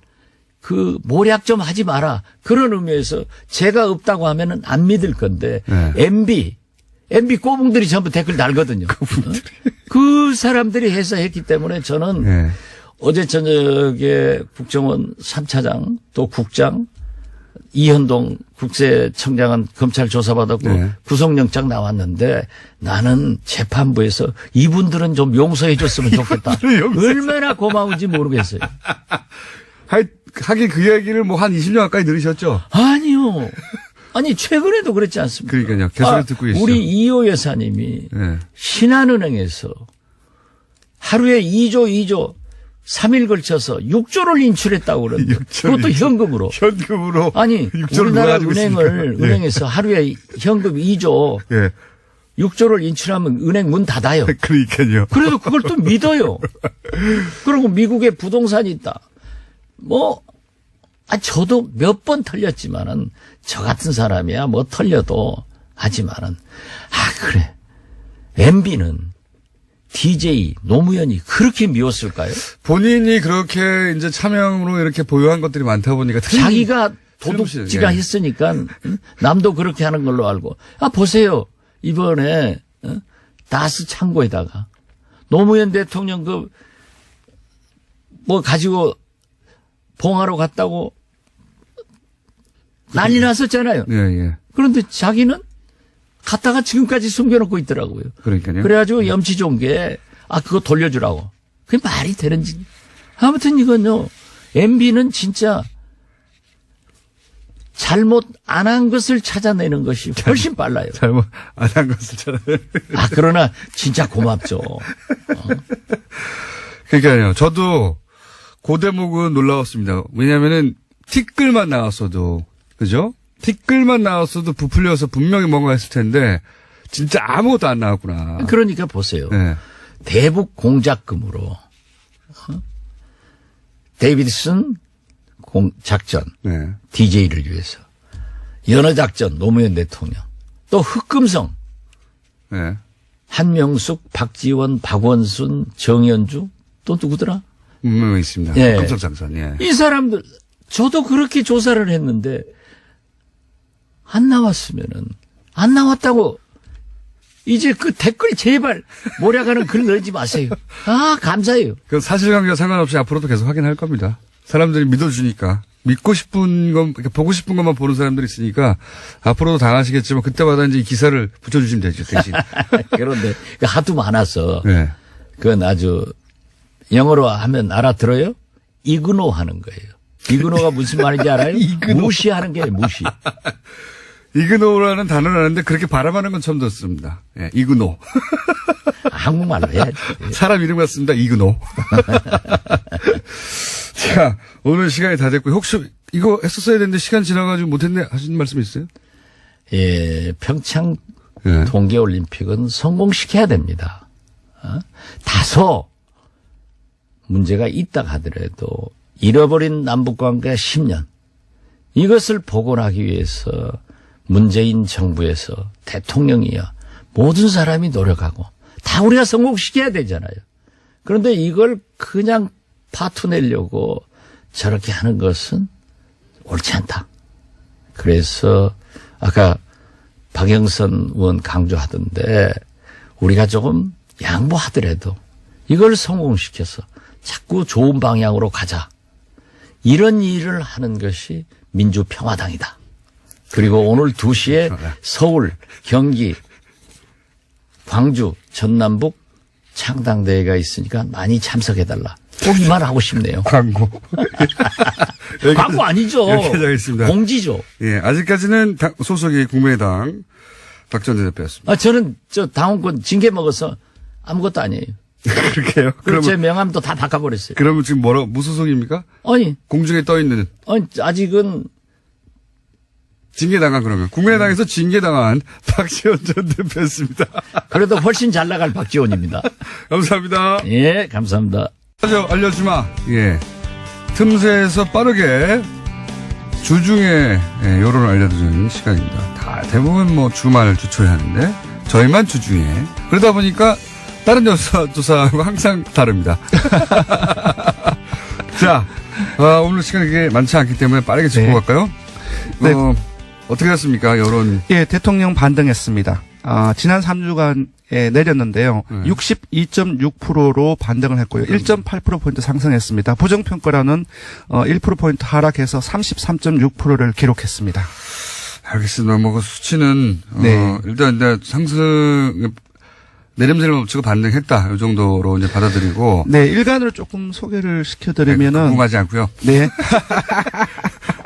그 모략 좀 하지 마라. 그런 의미에서 제가 없다고 하면은 안 믿을 건데 네. MB 꼬붕들이 전부 댓글 달거든요. 그 사람들이 해서 했기 때문에 저는 네. 어제 저녁에 국정원 3차장 또 국장 이현동 국세청장은 검찰 조사받았고 네. 구속영장 나왔는데 나는 재판부에서 이분들은 좀 용서해 줬으면 좋겠다. 얼마나 고마운지 모르겠어요. 하긴 그 얘기를 뭐 한 20년 가까이 들으셨죠? 아니요. 아니 최근에도 그랬지 않습니까? 그러니까요. 개소리 듣고 계시죠. 우리 이호 여사님이 네. 신한은행에서 하루에 2조 3일 걸쳐서 6조를 인출했다고 그러는데 그것도 현금으로. 현금으로. 아니 6조를 우리나라 가지고 있으니까. 은행에서 하루에 현금 2조 예. 6조를 인출하면 은행 문 닫아요. 그러니까요. 그래도 그걸 또 믿어요. 그리고 미국에 부동산이 있다. 저도 몇 번 털렸지만은 저 같은 사람이야 뭐 털려도 하지만은 그래. MB는 DJ 노무현이 그렇게 미웠을까요? 본인이 그렇게 이제 차명으로 이렇게 보유한 것들이 많다 보니까 자기가 도둑질가 예. 했으니까 남도 그렇게 하는 걸로 알고. 보세요. 이번에 다스 창고에다가 노무현 대통령 가지고 봉하러 갔다고 난리 났었잖아요. 예, 예. 그런데 자기는 갔다가 지금까지 숨겨놓고 있더라고요. 그러니까요. 그래가지고 염치 좋은 게 그거 돌려주라고. 그게 말이 되는지. 아무튼 이건요. MB는 진짜 잘못 안 한 것을 찾아내는 것이 훨씬 빨라요. 잘못 안 한 것을 찾아내. 그러나 진짜 고맙죠. 그러니까요. 저도 그 대목은 놀라웠습니다. 왜냐면은 티끌만 나왔어도, 그죠? 티끌만 나왔어도 부풀려서 분명히 뭔가 했을 텐데, 진짜 아무것도 안 나왔구나. 그러니까 보세요. 네. 대북 공작금으로, 데이비드슨 작전, 네. DJ를 위해서, 연어작전, 노무현 대통령, 또 흑금성, 네. 한명숙, 박지원, 박원순, 정연주, 또 누구더라? 분명히 있습니다. 예. 금속장선, 예. 이 사람들, 저도 그렇게 조사를 했는데, 안 나왔으면은, 안 나왔다고, 이제 그 댓글 제발 모략하는 글 넣지 마세요. 감사해요. 그 사실관계와 상관없이 앞으로도 계속 확인할 겁니다. 사람들이 믿어주니까. 믿고 싶은 것, 보고 싶은 것만 보는 사람들이 있으니까 앞으로도 당하시겠지만 그때마다 이제 이 기사를 붙여주시면 되죠, 대신. 그런데 하도 많아서, 네. 그건 아주, 영어로 하면 알아들어요? 이그노 하는 거예요. 이그노가 무슨 말인지 알아요? 무시하는 게 무시. 이그노라는 단어를 아는데 그렇게 발음하는 건 처음 들었습니다. 예, 이그노. 한국말로 해야지. 사람 이름 같습니다. 이그노. 자, 오늘 시간이 다 됐고 혹시 이거 했었어야 되는데 시간 지나가지고 못했네 하시는 말씀 있어요? 예, 평창 예. 동계올림픽은 성공시켜야 됩니다. 다소 문제가 있다 하더라도 잃어버린 남북관계 10년 이것을 복원하기 위해서 문재인 정부에서 대통령이야 모든 사람이 노력하고 다 우리가 성공시켜야 되잖아요. 그런데 이걸 그냥 파투내려고 저렇게 하는 것은 옳지 않다. 그래서 아까 박영선 의원 강조하던데 우리가 조금 양보하더라도 이걸 성공시켜서 자꾸 좋은 방향으로 가자. 이런 일을 하는 것이 민주평화당이다. 그리고 오늘 2시에 서울, 경기, 광주, 전남북 창당대회가 있으니까 많이 참석해달라. 꼭 이 말 하고 싶네요. 광고. 광고 아니죠. 여기까지 하겠습니다. 공지죠. 예, 아직까지는 소속이 국민의당 박전대 대표였습니다. 저는 당원권 징계 먹어서 아무것도 아니에요. 그렇게요? 그리고 제 그러면, 명함도 다 바꿔버렸어요. 그러면 지금 무소속입니까? 아니, 공중에 떠 있는. 아직은 징계당한 그런 거. 국민의당에서 징계당한 박지원 전 대표였습니다. 그래도 훨씬 잘 나갈 박지원입니다. 감사합니다. 예, 감사합니다. 알려주마. 예. 틈새에서 빠르게 주중에 여론을 알려드리는 시간입니다. 다 대부분 뭐 주말 주초에 하는데 저희만 주중에. 그러다 보니까 다른 조사하고 항상 다릅니다. 자, 오늘 시간이 그게 많지 않기 때문에 빠르게 짚고 네. 갈까요? 네. 어떻게 됐습니까, 여론? 예, 대통령 반등했습니다. 지난 3주간에 내렸는데요. 62.6%로 반등을 했고요. 1.8%포인트 상승했습니다. 부정평가라는 1%포인트 하락해서 33.6%를 기록했습니다. 알겠습니다. 뭐, 그 수치는, 네. 일단, 상승, 내림세를 멈추고 반등했다. 이 정도로 이제 받아들이고. 네, 일간으로 조금 소개를 시켜드리면은. 궁금하지 않고요. 네.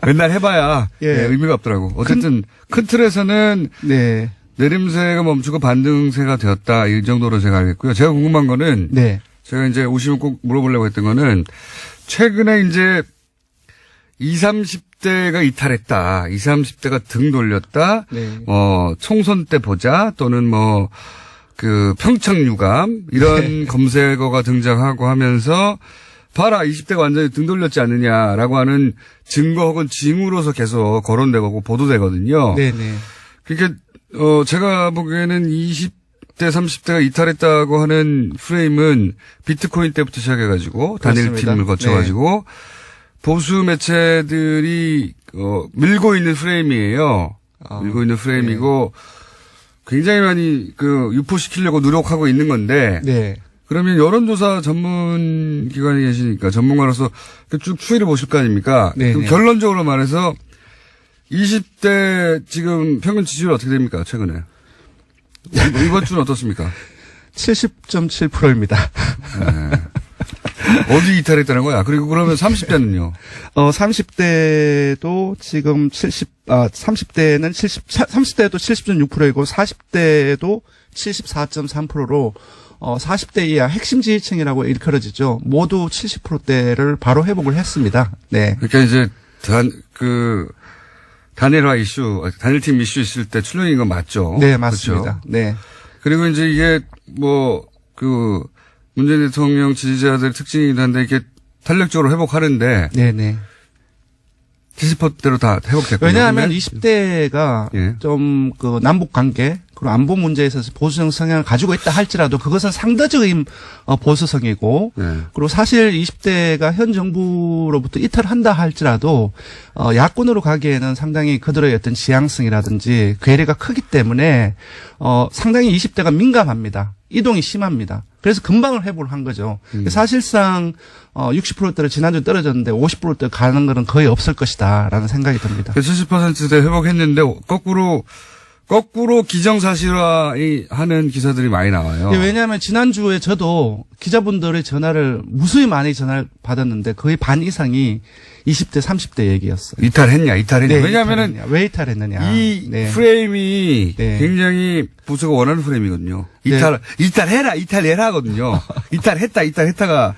맨날 해봐야 예. 의미가 없더라고. 어쨌든 큰 틀에서는 네. 내림세가 멈추고 반등세가 되었다. 이 정도로 제가 알겠고요. 제가 궁금한 거는 네. 제가 이제 오시면 꼭 물어보려고 했던 거는 최근에 이제 20, 30대가 이탈했다. 20, 30대가 등 돌렸다. 네. 총선 때 보자 또는 평창 유감 이런 검색어가 등장하고 하면서 봐라 20대가 완전히 등 돌렸지 않느냐라고 하는 증거 혹은 징후로서 계속 거론되고 보도되거든요. 네네. 그러니까 제가 보기에는 20대 30대가 이탈했다고 하는 프레임은 비트코인 때부터 시작해가지고 단일팀을 거쳐가지고 보수 매체들이 밀고 있는 프레임이에요. 밀고 있는 프레임이고 굉장히 많이 유포시키려고 노력하고 있는 건데 네. 그러면 여론조사 전문 기관에 계시니까 전문가로서 쭉 추이를 보실 거 아닙니까? 네네. 그럼 결론적으로 말해서 20대 지금 평균 지지율 어떻게 됩니까? 최근에. 이번 주는 어떻습니까? 70.7%입니다. 네. 어디 이탈했다는 거야? 그리고 그러면 30대는요? 30대도 지금 30대는 30대도 70.6%이고 40대도 74.3%로 40대 이하 핵심 지지층이라고 일컬어지죠. 모두 70%대를 바로 회복을 했습니다. 네. 그러니까 이제 단일화 이슈, 단일팀 이슈 있을 때 출렁인 건 맞죠? 네, 맞습니다. 그렇죠? 네. 그리고 이제 이게 문재인 대통령 지지자들의 특징이긴 한데 이게 탄력적으로 회복하는데 네네. 70%대로 다 회복됐거든요. 왜냐하면 20대가 예. 좀 남북 관계 그리고 안보 문제에 있어서 보수적 성향을 가지고 있다 할지라도 그것은 상대적인 보수성이고 예. 그리고 사실 20대가 현 정부로부터 이탈한다 할지라도 야권으로 가기에는 상당히 그들의 어떤 지향성이라든지 괴리가 크기 때문에 상당히 20대가 민감합니다. 이동이 심합니다. 그래서 금방을 회복을 한 거죠. 사실상 60%대를 지난주 떨어졌는데 50%대 가는 거는 거의 없을 것이다라는 생각이 듭니다. 70%대 회복했는데 거꾸로 기정사실화하는 기사들이 많이 나와요. 왜냐하면 지난주에 저도 기자분들의 전화를 무수히 많이 전화를 받았는데 거의 반 이상이 20대, 30대 얘기였어요. 이탈했냐. 네, 왜냐하면은 왜 이탈했느냐. 이 네. 프레임이 네. 굉장히 보수가 원하는 프레임이거든요. 네. 이탈해라거든요. 이탈했다가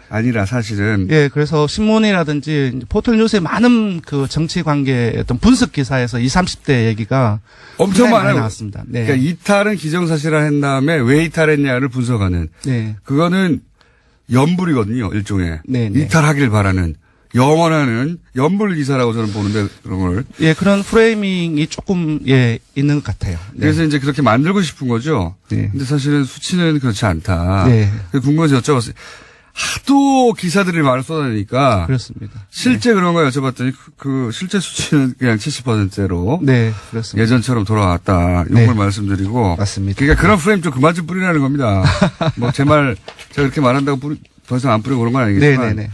아니라 사실은. 예, 그래서 신문이라든지 포털 뉴스에 많은 정치 관계 어떤 분석 기사에서 20, 30대 얘기가 엄청 많이 많아요. 나왔습니다. 네. 그러니까 이탈은 기정사실화한 다음에 왜 이탈했냐를 분석하는. 네. 그거는 연불이거든요. 일종의. 네, 네. 이탈하길 바라는. 영원하는 연불 기사라고 저는 보는데 그런 걸. 예, 그런 프레이밍이 조금 있는 것 같아요. 네. 그래서 이제 그렇게 만들고 싶은 거죠. 네. 근데 사실은 수치는 그렇지 않다. 네. 그래서 궁금해서 여쭤봤어요. 하도 기사들이 말을 쏟아내니까. 그렇습니다. 실제 그런 거 여쭤봤더니 실제 수치는 그냥 70%로. 네, 그렇습니다. 예전처럼 돌아왔다. 이걸 네. 말씀드리고. 맞습니다. 그러니까 그런 프레임 좀 그만 좀 뿌리라는 겁니다. 제가 그렇게 말한다고 더 이상 안 뿌리고 그런 건 아니겠지만. 네네네.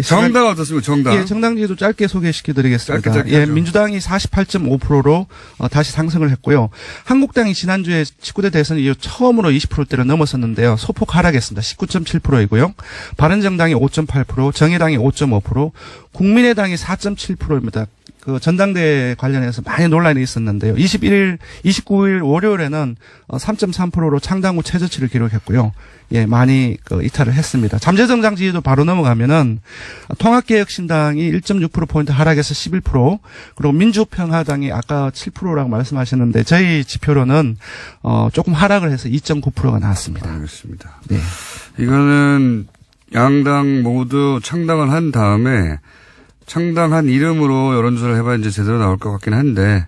정당 어떻습니까? 정당. 예, 정당지도 짧게 소개시켜드리겠습니다. 짧게 예, 하죠. 민주당이 48.5%로 다시 상승을 했고요. 한국당이 지난주에 19대 대선 이후 처음으로 20%대를 넘어섰는데요. 소폭 하락했습니다. 19.7%이고요. 바른정당이 5.8%, 정의당이 5.5%, 국민의당이 4.7%입니다. 그 전당대회 관련해서 많이 논란이 있었는데요. 29일 월요일에는 3.3%로 창당 후 최저치를 기록했고요. 예, 많이 이탈을 했습니다. 잠재정당 지지도 바로 넘어가면은 통합개혁신당이 1.6%포인트 하락해서 11%, 그리고 민주평화당이 아까 7%라고 말씀하셨는데 저희 지표로는 조금 하락을 해서 2.9%가 나왔습니다. 알겠습니다. 네. 이거는 양당 모두 창당을 한 다음에 창당한 이름으로 여론조사를 해봐야 이제 제대로 나올 것 같긴 한데,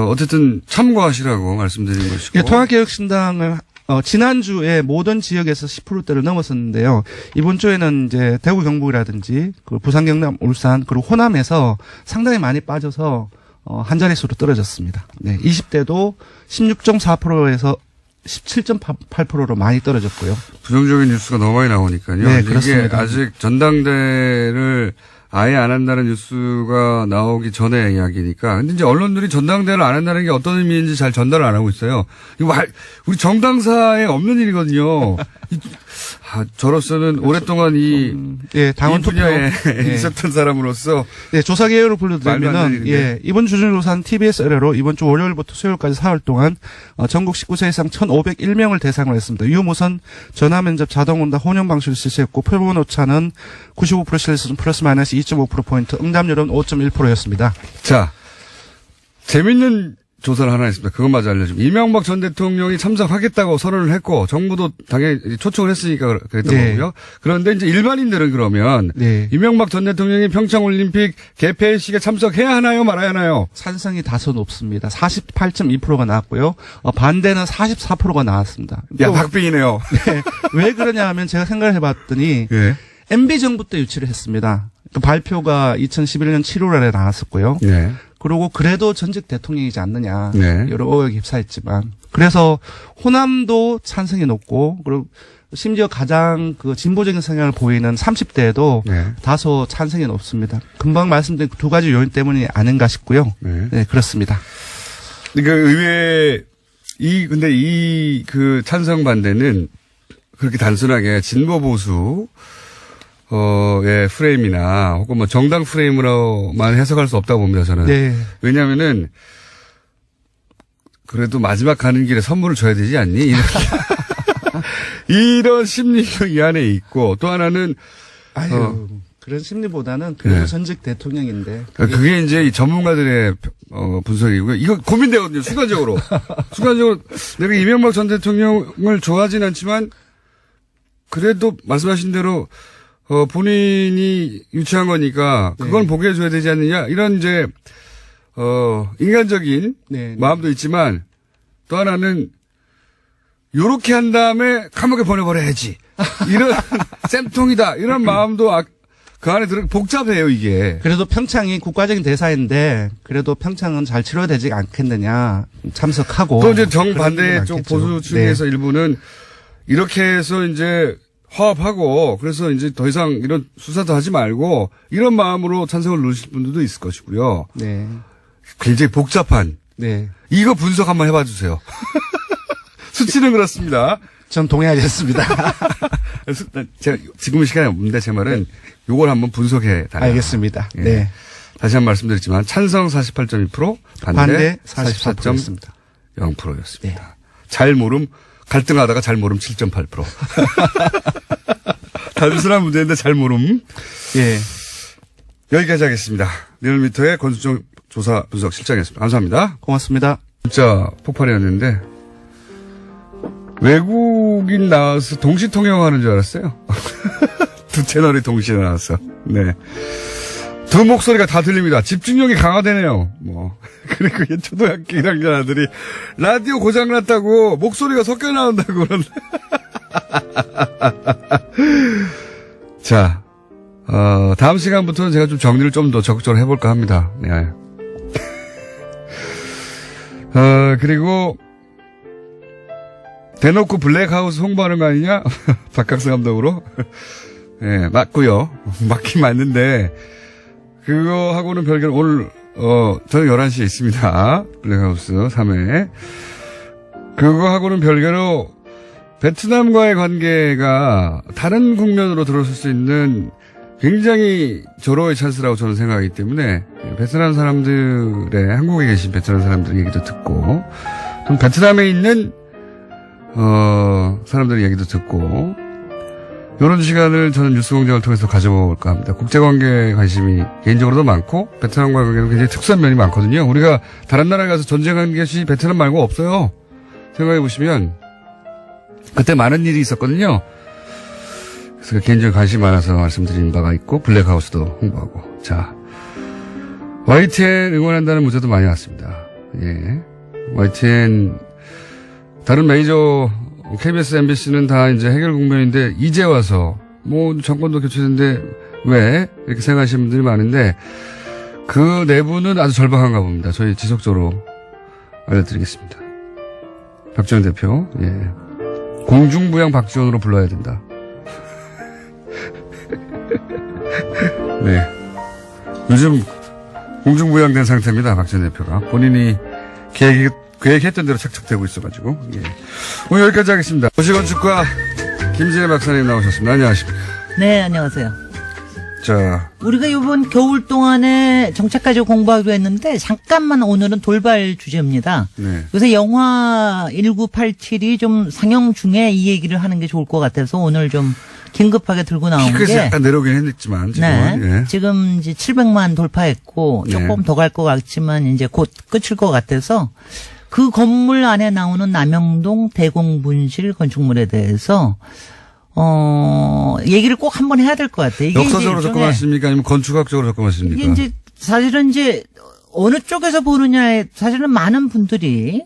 어쨌든 참고하시라고 말씀드린 것이고. 예, 통합개혁신당을 지난주에 모든 지역에서 10%대를 넘었었는데요. 이번 주에는 이제 대구 경북이라든지 그 부산 경남 울산 그리고 호남에서 상당히 많이 빠져서 한 자릿수로 떨어졌습니다. 네, 20대도 16.4%에서 17.8%로 많이 떨어졌고요. 부정적인 뉴스가 너무 많이 나오니까요. 네, 이게 그렇습니다. 아직 전당대를 아예 안 한다는 뉴스가 나오기 전에 이야기니까. 근데 이제 언론들이 전당대를 안 한다는 게 어떤 의미인지 잘 전달을 안 하고 있어요. 이거 우리 정당사에 없는 일이거든요. 저로서는 오랫동안 이 당원 분야에 예. 있었던 사람으로서 네, 조사 개요를 말도 안 불러드리면은 되는 예, 이번 주중조사는 TBS 의뢰로 이번 주 월요일부터 수요일까지 4월 동안 전국 19세 이상 1,501명을 대상으로 했습니다. 유무선 전화면접 자동응답 혼용 방식을 실시했고 표본 오차는 95% 실수 플러스 마이너스 2.5%포인트, 응답률은 5.1%였습니다. 자, 재밌는 조사를 하나 했습니다. 그것마저 알려주면. 이명박 전 대통령이 참석하겠다고 선언을 했고, 정부도 당연히 초청을 했으니까 그랬던 네. 거고요. 그런데 이제 일반인들은 그러면, 네. 이명박 전 대통령이 평창올림픽 개폐식에 참석해야 하나요, 말아야 하나요? 찬성이 다소 높습니다. 48.2%가 나왔고요. 반대는 44%가 나왔습니다. 야, 또 박빙이네요. 네, 왜 그러냐 하면 제가 생각을 해봤더니, 예. MB 정부 때 유치를 했습니다. 그 발표가 2011년 7월에 나왔었고요. 네. 그리고 그래도 전직 대통령이지 않느냐. 네. 여러 의혹이 휩싸였지만. 그래서 호남도 찬성이 높고, 그리고 심지어 가장 그 진보적인 성향을 보이는 30대에도 네. 다소 찬성이 높습니다. 금방 말씀드린 두 가지 요인 때문이 아닌가 싶고요. 네. 네, 그렇습니다. 그러니까 의외에, 근데 그 찬성 반대는 그렇게 단순하게 진보 보수, 의 프레임이나 혹은 뭐 정당 프레임으로만 해석할 수 없다고 봅니다, 저는. 네. 왜냐면은 그래도 마지막 가는 길에 선물을 줘야 되지 않니? 이런 심리가 이 안에 있고 또 하나는 그런 심리보다는 그래도 네. 전직 대통령인데. 그게 이제 이 전문가들의 분석이고요. 이거 고민되거든요, 순간적으로. 순간적으로 내가 이명박 전 대통령을 좋아하진 않지만 그래도 말씀하신 대로 본인이 유치한 거니까 그건 네. 보게 해줘야 되지 않느냐 이런 이제 인간적인 네. 마음도 있지만 또 하나는 요렇게 한 다음에 감옥에 보내버려야지 이런 쌤통이다 이런 마음도 그 안에 복잡해요 이게. 그래도 평창이 국가적인 대사인데 그래도 평창은 잘 치러야 되지 않겠느냐 참석하고. 또 이제 정반대 쪽 많겠죠. 보수층에서 네. 일부는 이렇게 해서 이제 화합하고 그래서 이제 더 이상 이런 수사도 하지 말고 이런 마음으로 찬성을 누르실 분들도 있을 것이고요. 네. 굉장히 복잡한. 네. 이거 분석 한번 해봐 주세요. 수치는 그렇습니다. 전 동의하지 않습니다. 제가 지금은 시간이 없는데 제 말은 요걸 한번 분석해 달라. 알겠습니다. 예. 네. 다시 한번 말씀드렸지만 찬성 48.2%, 반대 44%였습니다. 0%였습니다. 잘 모름 갈등하다가 잘 모름 7.8%. 단순한 문제인데 잘 모름. 예. 여기까지 하겠습니다. 리얼미터의 권수정 조사 분석 실장이었습니다. 감사합니다. 고맙습니다. 진짜 폭발이었는데 외국인 나와서 동시 통역하는 줄 알았어요. 두 채널이 동시에 나왔어. 네. 두 목소리가 다 들립니다. 집중력이 강화되네요. 그리고 초등학교 1학년 아들이 라디오 고장났다고 목소리가 섞여 나온다고 그러는데. 자, 다음 시간부터는 제가 좀 정리를 좀 더 적극적으로 해볼까 합니다. 네. 그리고 대놓고 블랙하우스 홍보하는 거 아니냐? 박학수 감독으로. 네, 맞고요. 맞긴 맞는데 그거하고는 별개로 오늘 저녁 11시에 있습니다. 블랙하우스 3회. 그거하고는 별개로 베트남과의 관계가 다른 국면으로 들어설 수 있는 굉장히 절호의 찬스라고 저는 생각하기 때문에 베트남 사람들의 한국에 계신 베트남 사람들 얘기도 듣고 좀 베트남에 있는 사람들 얘기도 듣고 이런 시간을 저는 뉴스공장을 통해서 가져볼까 합니다. 국제관계에 관심이 개인적으로도 많고 베트남과 관계는 굉장히 특수한 면이 많거든요. 우리가 다른 나라에 가서 전쟁한 것이 베트남 말고 없어요. 생각해 보시면 그때 많은 일이 있었거든요. 그래서 개인적인 관심이 많아서 말씀드린 바가 있고 블랙하우스도 홍보하고 자 YTN 응원한다는 문자도 많이 왔습니다. 예, YTN 다른 메이저 KBS, MBC는 다 이제 해결 국면인데 이제 와서 뭐 정권도 교체됐는데 왜 이렇게 생각하시는 분들이 많은데 그 내부는 아주 절박한가 봅니다. 저희 지속적으로 알려드리겠습니다. 박지원 대표, 예, 공중부양 박지원으로 불러야 된다. 네, 요즘 공중부양된 상태입니다. 박지원 대표가 본인이 계획했던 대로 착착되고 있어가지고. 예. 오늘 여기까지 하겠습니다. 도시건축가 김진애 박사님 나오셨습니다. 안녕하십니까. 네, 안녕하세요. 자, 우리가 이번 겨울 동안에 정책까지 공부하기로 했는데 잠깐만 오늘은 돌발 주제입니다. 네. 요새 영화 1987이 좀 상영 중에 이 얘기를 하는 게 좋을 것 같아서 오늘 좀 긴급하게 들고 나온 피크에서 게 약간 내려오긴 했지만 네, 예. 지금 이제 700만 돌파했고 조금 네. 더 갈 것 같지만 이제 곧 끝일 것 같아서 그 건물 안에 나오는 남영동 대공분실 건축물에 대해서 얘기를 꼭 한번 해야 될 것 같아요. 이게 역사적으로 이제 접근하십니까? 아니면 건축학적으로 접근하십니까? 이게 이제 사실은 이제 어느 쪽에서 보느냐에 사실은 많은 분들이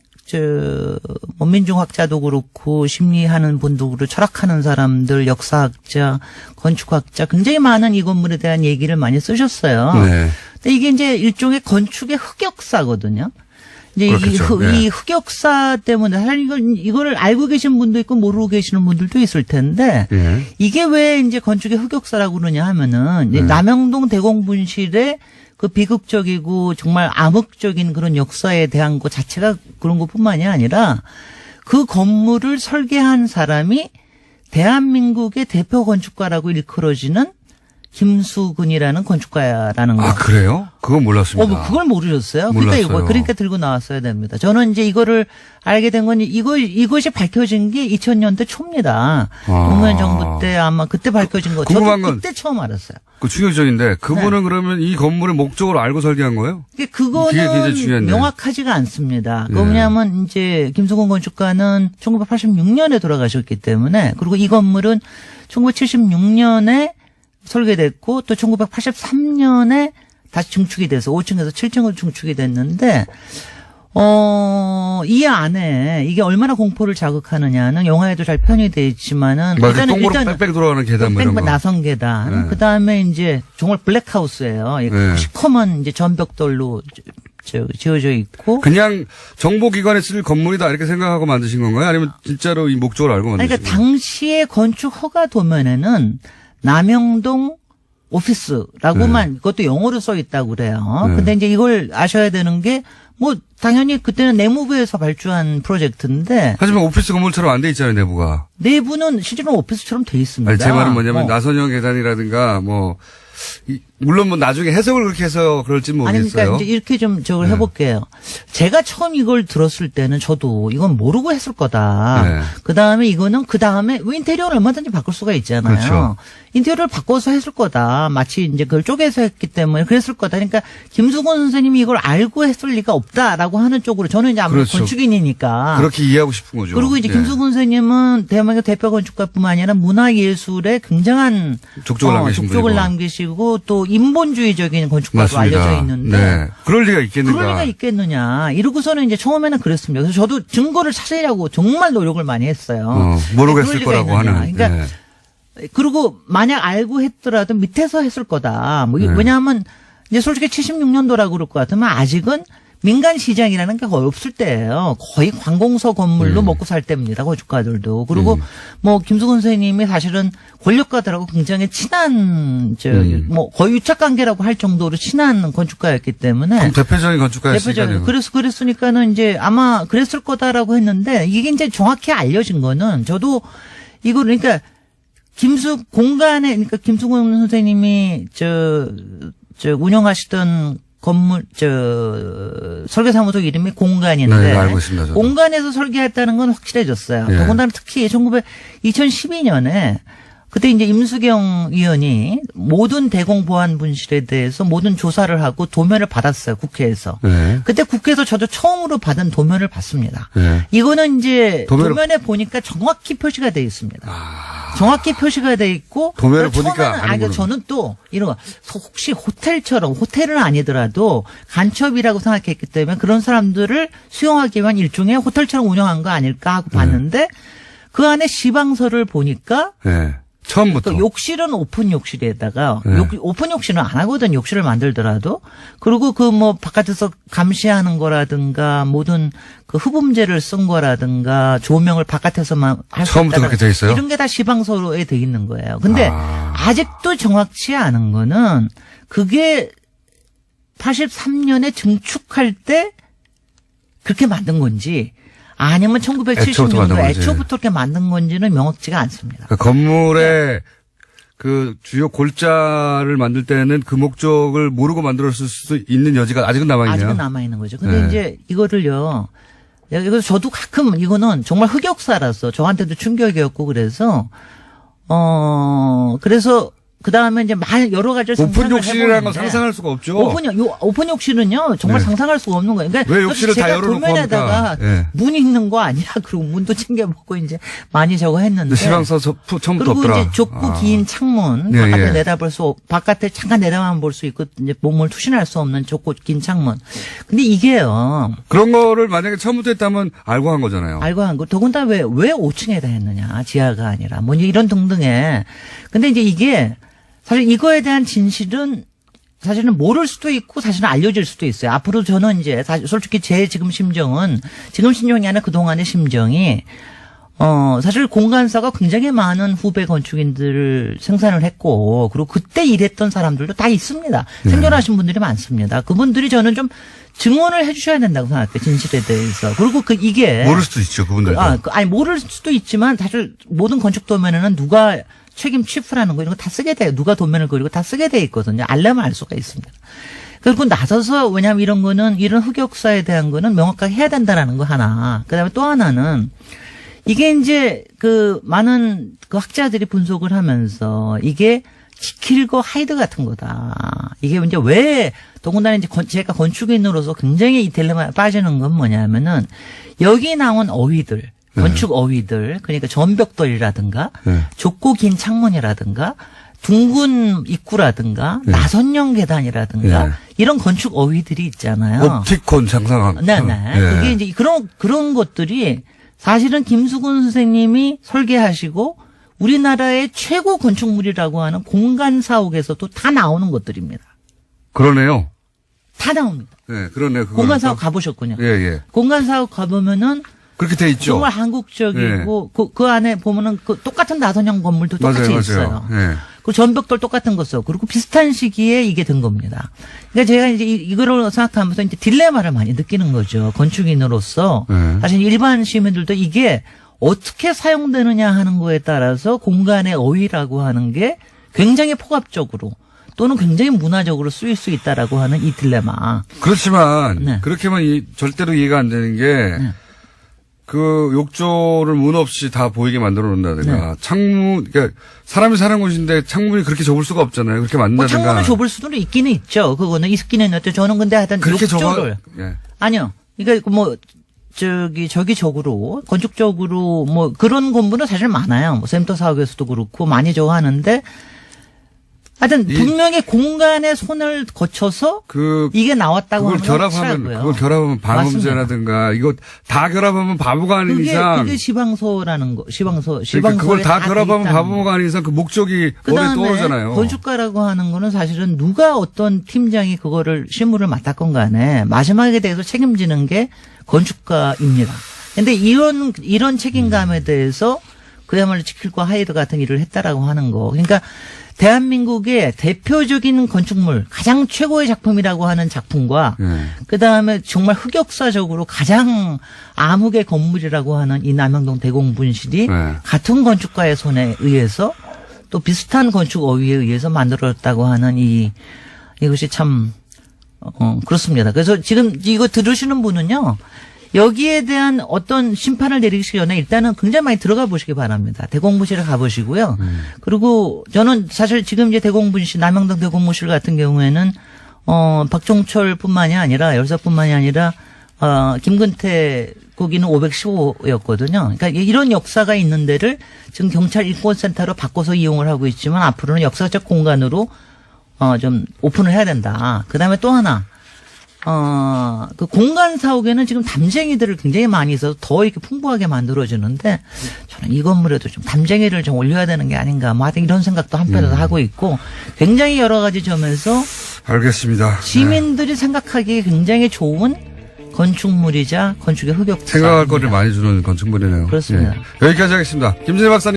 뭐 민중학자도 그렇고 심리하는 분도 그렇고 철학하는 사람들, 역사학자, 건축학자 굉장히 많은 이 건물에 대한 얘기를 많이 쓰셨어요. 네. 근데 이게 이제 일종의 건축의 흑역사거든요. 이제 그렇겠죠. 이 흑역사 때문에 사실 이거를 알고 계신 분도 있고 모르고 계시는 분들도 있을 텐데 예. 이게 왜 이제 건축의 흑역사라고 그러냐 하면은 이제 남영동 대공분실의 그 비극적이고 정말 암흑적인 그런 역사에 대한 것 자체가 그런 것뿐만이 아니라 그 건물을 설계한 사람이 대한민국의 대표 건축가라고 일컬어지는 김수근이라는 건축가라는 거. 아, 그래요? 그건 몰랐습니다. 뭐 그걸 모르셨어요? 몰랐어요. 그러니까 들고 나왔어야 됩니다. 저는 이제 이거를 알게 된 건 이것이 밝혀진 게 2000년대 초입니다. 노무현 정부 때 아마 그때 밝혀진 거. 궁금한 저도 건 그때 처음 알았어요. 그 충격적인데 그분은 그러면 이 건물의 목적을 알고 설계한 거예요? 그거는 굉장히 중요한데. 명확하지가 않습니다. 예. 그 뭐냐면 이제 김수근 건축가는 1986년에 돌아가셨기 때문에 그리고 이 건물은 1976년에 설계됐고 또 1983년에 다시 증축이 돼서 5층에서 7층으로 증축이 됐는데 이 안에 이게 얼마나 공포를 자극하느냐는 영화에도 잘 표현이 있지만은 일단은 빽빽 돌아가는 계단 뭐 이런 거. 나선 계단. 네. 그다음에 이제 정말 블랙하우스예요. 네. 시커먼 이제 전벽돌로 지어져 있고. 그냥 정보기관에 쓸 건물이다 이렇게 생각하고 만드신 건가요? 아니면 진짜로 이 목적을 알고 만드신 그러니까 건가요? 당시에 건축 허가 도면에는 남영동 오피스라고만 그것도 영어로 써 있다고 그래요. 네. 근데 이제 이걸 아셔야 되는 게 뭐 당연히 그때는 내무부에서 발주한 프로젝트인데 하지만 오피스 건물처럼 안 돼 있잖아요, 내부가. 내부는 실제로 오피스처럼 돼 있습니다. 아니, 제 말은 뭐냐면 나선형 계단이라든가 물론 뭐 나중에 해석을 그렇게 해서 그럴지 아니, 모르겠어요. 그러니까 이제 이렇게 좀 저걸 해볼게요. 제가 처음 이걸 들었을 때는 저도 이건 모르고 했을 거다. 네. 그 다음에 그 다음에 인테리어를 얼마든지 바꿀 수가 있잖아요. 그렇죠. 인테리어를 바꿔서 했을 거다. 마치 이제 그걸 쪼개서 했기 때문에 그랬을 거다. 그러니까 김수건 선생님이 이걸 알고 했을 리가 없다라고 하는 쪽으로 저는 이제 아무래도 그렇죠. 건축인이니까. 그렇게 이해하고 싶은 거죠. 그리고 이제 예. 김수근 선생님은 대한민국 대표 건축가뿐만 아니라 문화예술에 굉장한 족적을 남기시고 또 인본주의적인 건축가로 맞습니다. 알려져 있는데 네. 그럴 리가 있겠는가. 그럴 리가 있겠느냐. 이러고서는 이제 처음에는 그랬습니다. 그래서 저도 증거를 찾으려고 정말 노력을 많이 했어요. 모르고 그럴 했을 리가 거라고 있느냐. 하는. 그러니까 네. 그리고 만약 알고 했더라도 밑에서 했을 거다. 네. 왜냐하면 이제 솔직히 76년도라고 그럴 것 같으면 아직은 민간 시장이라는 게 거의 없을 때예요. 거의 관공서 건물로 먹고 살 때입니다. 건축가들도. 그리고 뭐 김수근 선생님이 사실은 권력가들하고 굉장히 친한 뭐 거의 유착 관계라고 할 정도로 친한 건축가였기 때문에 대표적인 건축가였으니까요. 그랬으니까는 이제 아마 그랬을 거다라고 했는데 이게 이제 정확히 알려진 거는 저도 이거 그러니까 공간에, 그러니까 김수근 선생님이 운영하시던 건물, 설계사무소 이름이 공간인데. 네, 알고 있습니다. 저도. 공간에서 설계했다는 건 확실해졌어요. 예. 더군다나 특히 2012년에 그때 이제 임수경 의원이 모든 대공보안 분실에 대해서 모든 조사를 하고 도면을 받았어요. 국회에서. 네. 그때 국회에서 저도 처음으로 받은 도면을 봤습니다. 네. 이거는 이제 도면을- 도면에 보니까 정확히 표시가 되어 있습니다. 아. 정확히 표시가 돼 있고 도면을 처음에는 보니까 아니 아는구나. 저는 또 이런 거 혹시 호텔은 아니더라도 간첩이라고 생각했기 때문에 그런 사람들을 수용하기 위한 일종의 호텔처럼 운영한 거 아닐까 하고 봤는데 그 안에 시방서를 보니까 네. 처음부터. 그 욕실은 오픈 욕실에다가 네. 오픈 욕실은 안 하거든 욕실을 만들더라도 그리고 그 뭐 바깥에서 감시하는 거라든가 모든 그 흡음재를 쓴 거라든가 조명을 바깥에서만 할 수 처음부터 있다는 그렇게 돼 있어요? 이런 게 다 시방서로에 돼 있는 거예요. 근데 아직도 정확치 않은 거는 그게 83년에 증축할 때 그렇게 만든 건지 아니면 1970년도 애초부터 그렇게 만든 건지는 명확치가 않습니다. 그러니까 건물에 그 주요 골자를 만들 때는 그 목적을 모르고 만들었을 수도 있는 여지가 아직은 남아있네요. 아직은 남아있는 거죠. 근데 네. 이제 이거를요. 이거 저도 가끔 이거는 정말 흑역사라서 저한테도 충격이었고 그래서 그 다음에 이제 여러 가지를 오픈 상상을 욕실이라는 건 해보는데 상상할 수가 없죠. 오픈 욕실은요 정말 네. 상상할 수가 없는 거예요. 그러니까 왜 욕실을 다 제가 열어놓고 도면에다가 합니까? 네. 문 있는 거 아니야? 그리고 문도 챙겨보고 이제 많이 저거 했는데. 시방서 처음부터 그리고 없더라. 이제 좁고 긴 창문 네, 바깥에 예. 내다볼 바깥에 잠깐 내다만 볼 수 있고 이제 몸을 투신할 수 없는 좁고 긴 창문. 근데 이게요. 그런 거를 만약에 처음부터 했다면 알고 한 거잖아요. 알고 한 거. 더군다나 왜 5층에다 했느냐. 지하가 아니라. 뭐 이런 등등의. 근데 이제 이게 사실 이거에 대한 진실은 사실은 모를 수도 있고 사실은 알려질 수도 있어요. 앞으로 저는 이제 사실 솔직히 제 지금 심정이 아니라 그동안의 심정이 사실 공간사가 굉장히 많은 후배 건축인들을 생산을 했고 그리고 그때 일했던 사람들도 다 있습니다. 생존하신 분들이 많습니다. 그분들이 저는 좀 증언을 해주셔야 된다고 생각해요. 진실에 대해서. 그리고 이게 모를 수도 있죠, 그분들도. 아니 모를 수도 있지만 사실 모든 건축 도면에는 누가 책임 취프라는 거 이런 거 다 쓰게 돼요. 누가 도면을 그리고 다 쓰게 돼 있거든요. 알려면 알 수가 있습니다. 그리고 나서서 왜냐하면 이런 거는 이런 흑역사에 대한 거는 명확하게 해야 된다라는 거 하나. 그다음에 또 하나는 이게 이제 그 많은 그 학자들이 분석을 하면서 이게 지킬거 하이드 같은 거다. 이게 이제 왜 더군다나 이제 제가 건축인으로서 굉장히 이 딜레마에 빠지는 건 뭐냐면은 여기 나온 어휘들. 건축 어휘들, 그러니까 전벽돌이라든가, 좁고 긴 창문이라든가, 둥근 입구라든가, 나선형 계단이라든가, 이런 건축 어휘들이 있잖아요. 옵티콘 장상학. 네네. 그게 이제 그런 것들이 사실은 김수근 선생님이 설계하시고 우리나라의 최고 건축물이라고 하는 공간사옥에서도 다 나오는 것들입니다. 그러네요. 다 나옵니다. 네, 그러네요. 공간사옥 가보셨군요. 예, 예. 공간사옥 가보면은 그렇게 돼 있죠. 정말 한국적이고 그 안에 보면은 그 똑같은 나선형 건물도 똑같이 맞아요, 있어요. 맞아요. 예. 그 전벽돌 똑같은 거 써. 그리고 비슷한 시기에 이게 된 겁니다. 그러니까 제가 이제 이거를 생각하면서 이제 딜레마를 많이 느끼는 거죠. 건축인으로서 사실 일반 시민들도 이게 어떻게 사용되느냐 하는 거에 따라서 공간의 어휘라고 하는 게 굉장히 폭압적으로 또는 굉장히 문화적으로 쓰일 수 있다라고 하는 이 딜레마. 그렇지만 그렇게만 절대로 이해가 안 되는 게 그 욕조를 문 없이 다 보이게 만들어 놓는다든가 창문 그러니까 사람이 사는 곳인데 창문이 그렇게 좁을 수가 없잖아요. 그렇게 만든다든가. 창문을 좁을 수는 있기는 있죠. 그거는 있기는 있는데 저는 근데 하여튼 그렇게 욕조를 아니요. 그러니까 뭐 저기적으로 건축적으로 뭐 그런 건물은 사실 많아요. 뭐 센터 사업에서도 그렇고 많이 저거 하는데 하여튼 분명히 공간의 손을 거쳐서 이게 나왔다고 하는 건 확실하고요. 그걸 결합하면 방음제라든가 이거 다 결합하면 바보가 아닌 이상 그게 시방서라는 거 시방서 그러니까 그걸 다 결합하면 바보가 아닌 이상 그 목적이 머리에 떠오르잖아요. 건축가라고 하는 거는 사실은 누가 어떤 팀장이 그거를 실무를 맡았건 간에 마지막에 대해서 책임지는 게 건축가입니다. 근데 이런 책임감에 대해서 그야말로 지킬과 하이드 같은 일을 했다라고 하는 거. 그러니까 대한민국의 대표적인 건축물, 가장 최고의 작품이라고 하는 작품과 그다음에 정말 흑역사적으로 가장 암흑의 건물이라고 하는 이 남영동 대공분실이 같은 건축가의 손에 의해서 또 비슷한 건축 어휘에 의해서 만들어졌다고 하는 이것이 참 그렇습니다. 그래서 지금 이거 들으시는 분은요. 여기에 대한 어떤 심판을 내리기 전에 일단은 굉장히 많이 들어가 보시기 바랍니다. 대공분실에 가보시고요. 그리고 저는 사실 지금 이제 대공분실, 남영동 대공분실 같은 경우에는 박종철뿐만이 아니라 열사뿐만이 아니라 김근태 거기는 515였거든요. 그러니까 이런 역사가 있는 데를 지금 경찰 인권센터로 바꿔서 이용을 하고 있지만 앞으로는 역사적 공간으로 좀 오픈을 해야 된다. 그다음에 또 하나. 그 공간 사옥에는 지금 담쟁이들을 굉장히 많이 있어서 더 이렇게 풍부하게 만들어지는데 저는 이 건물에도 좀 담쟁이를 좀 올려야 되는 게 아닌가 뭐 하여튼 이런 생각도 한편에서 하고 있고 굉장히 여러 가지 점에서 알겠습니다. 시민들이 생각하기에 굉장히 좋은 건축물이자 건축의 흑역사. 생각할 거리를 많이 주는 건축물이네요. 그렇습니다. 예. 여기까지 하겠습니다. 김진애 박사님.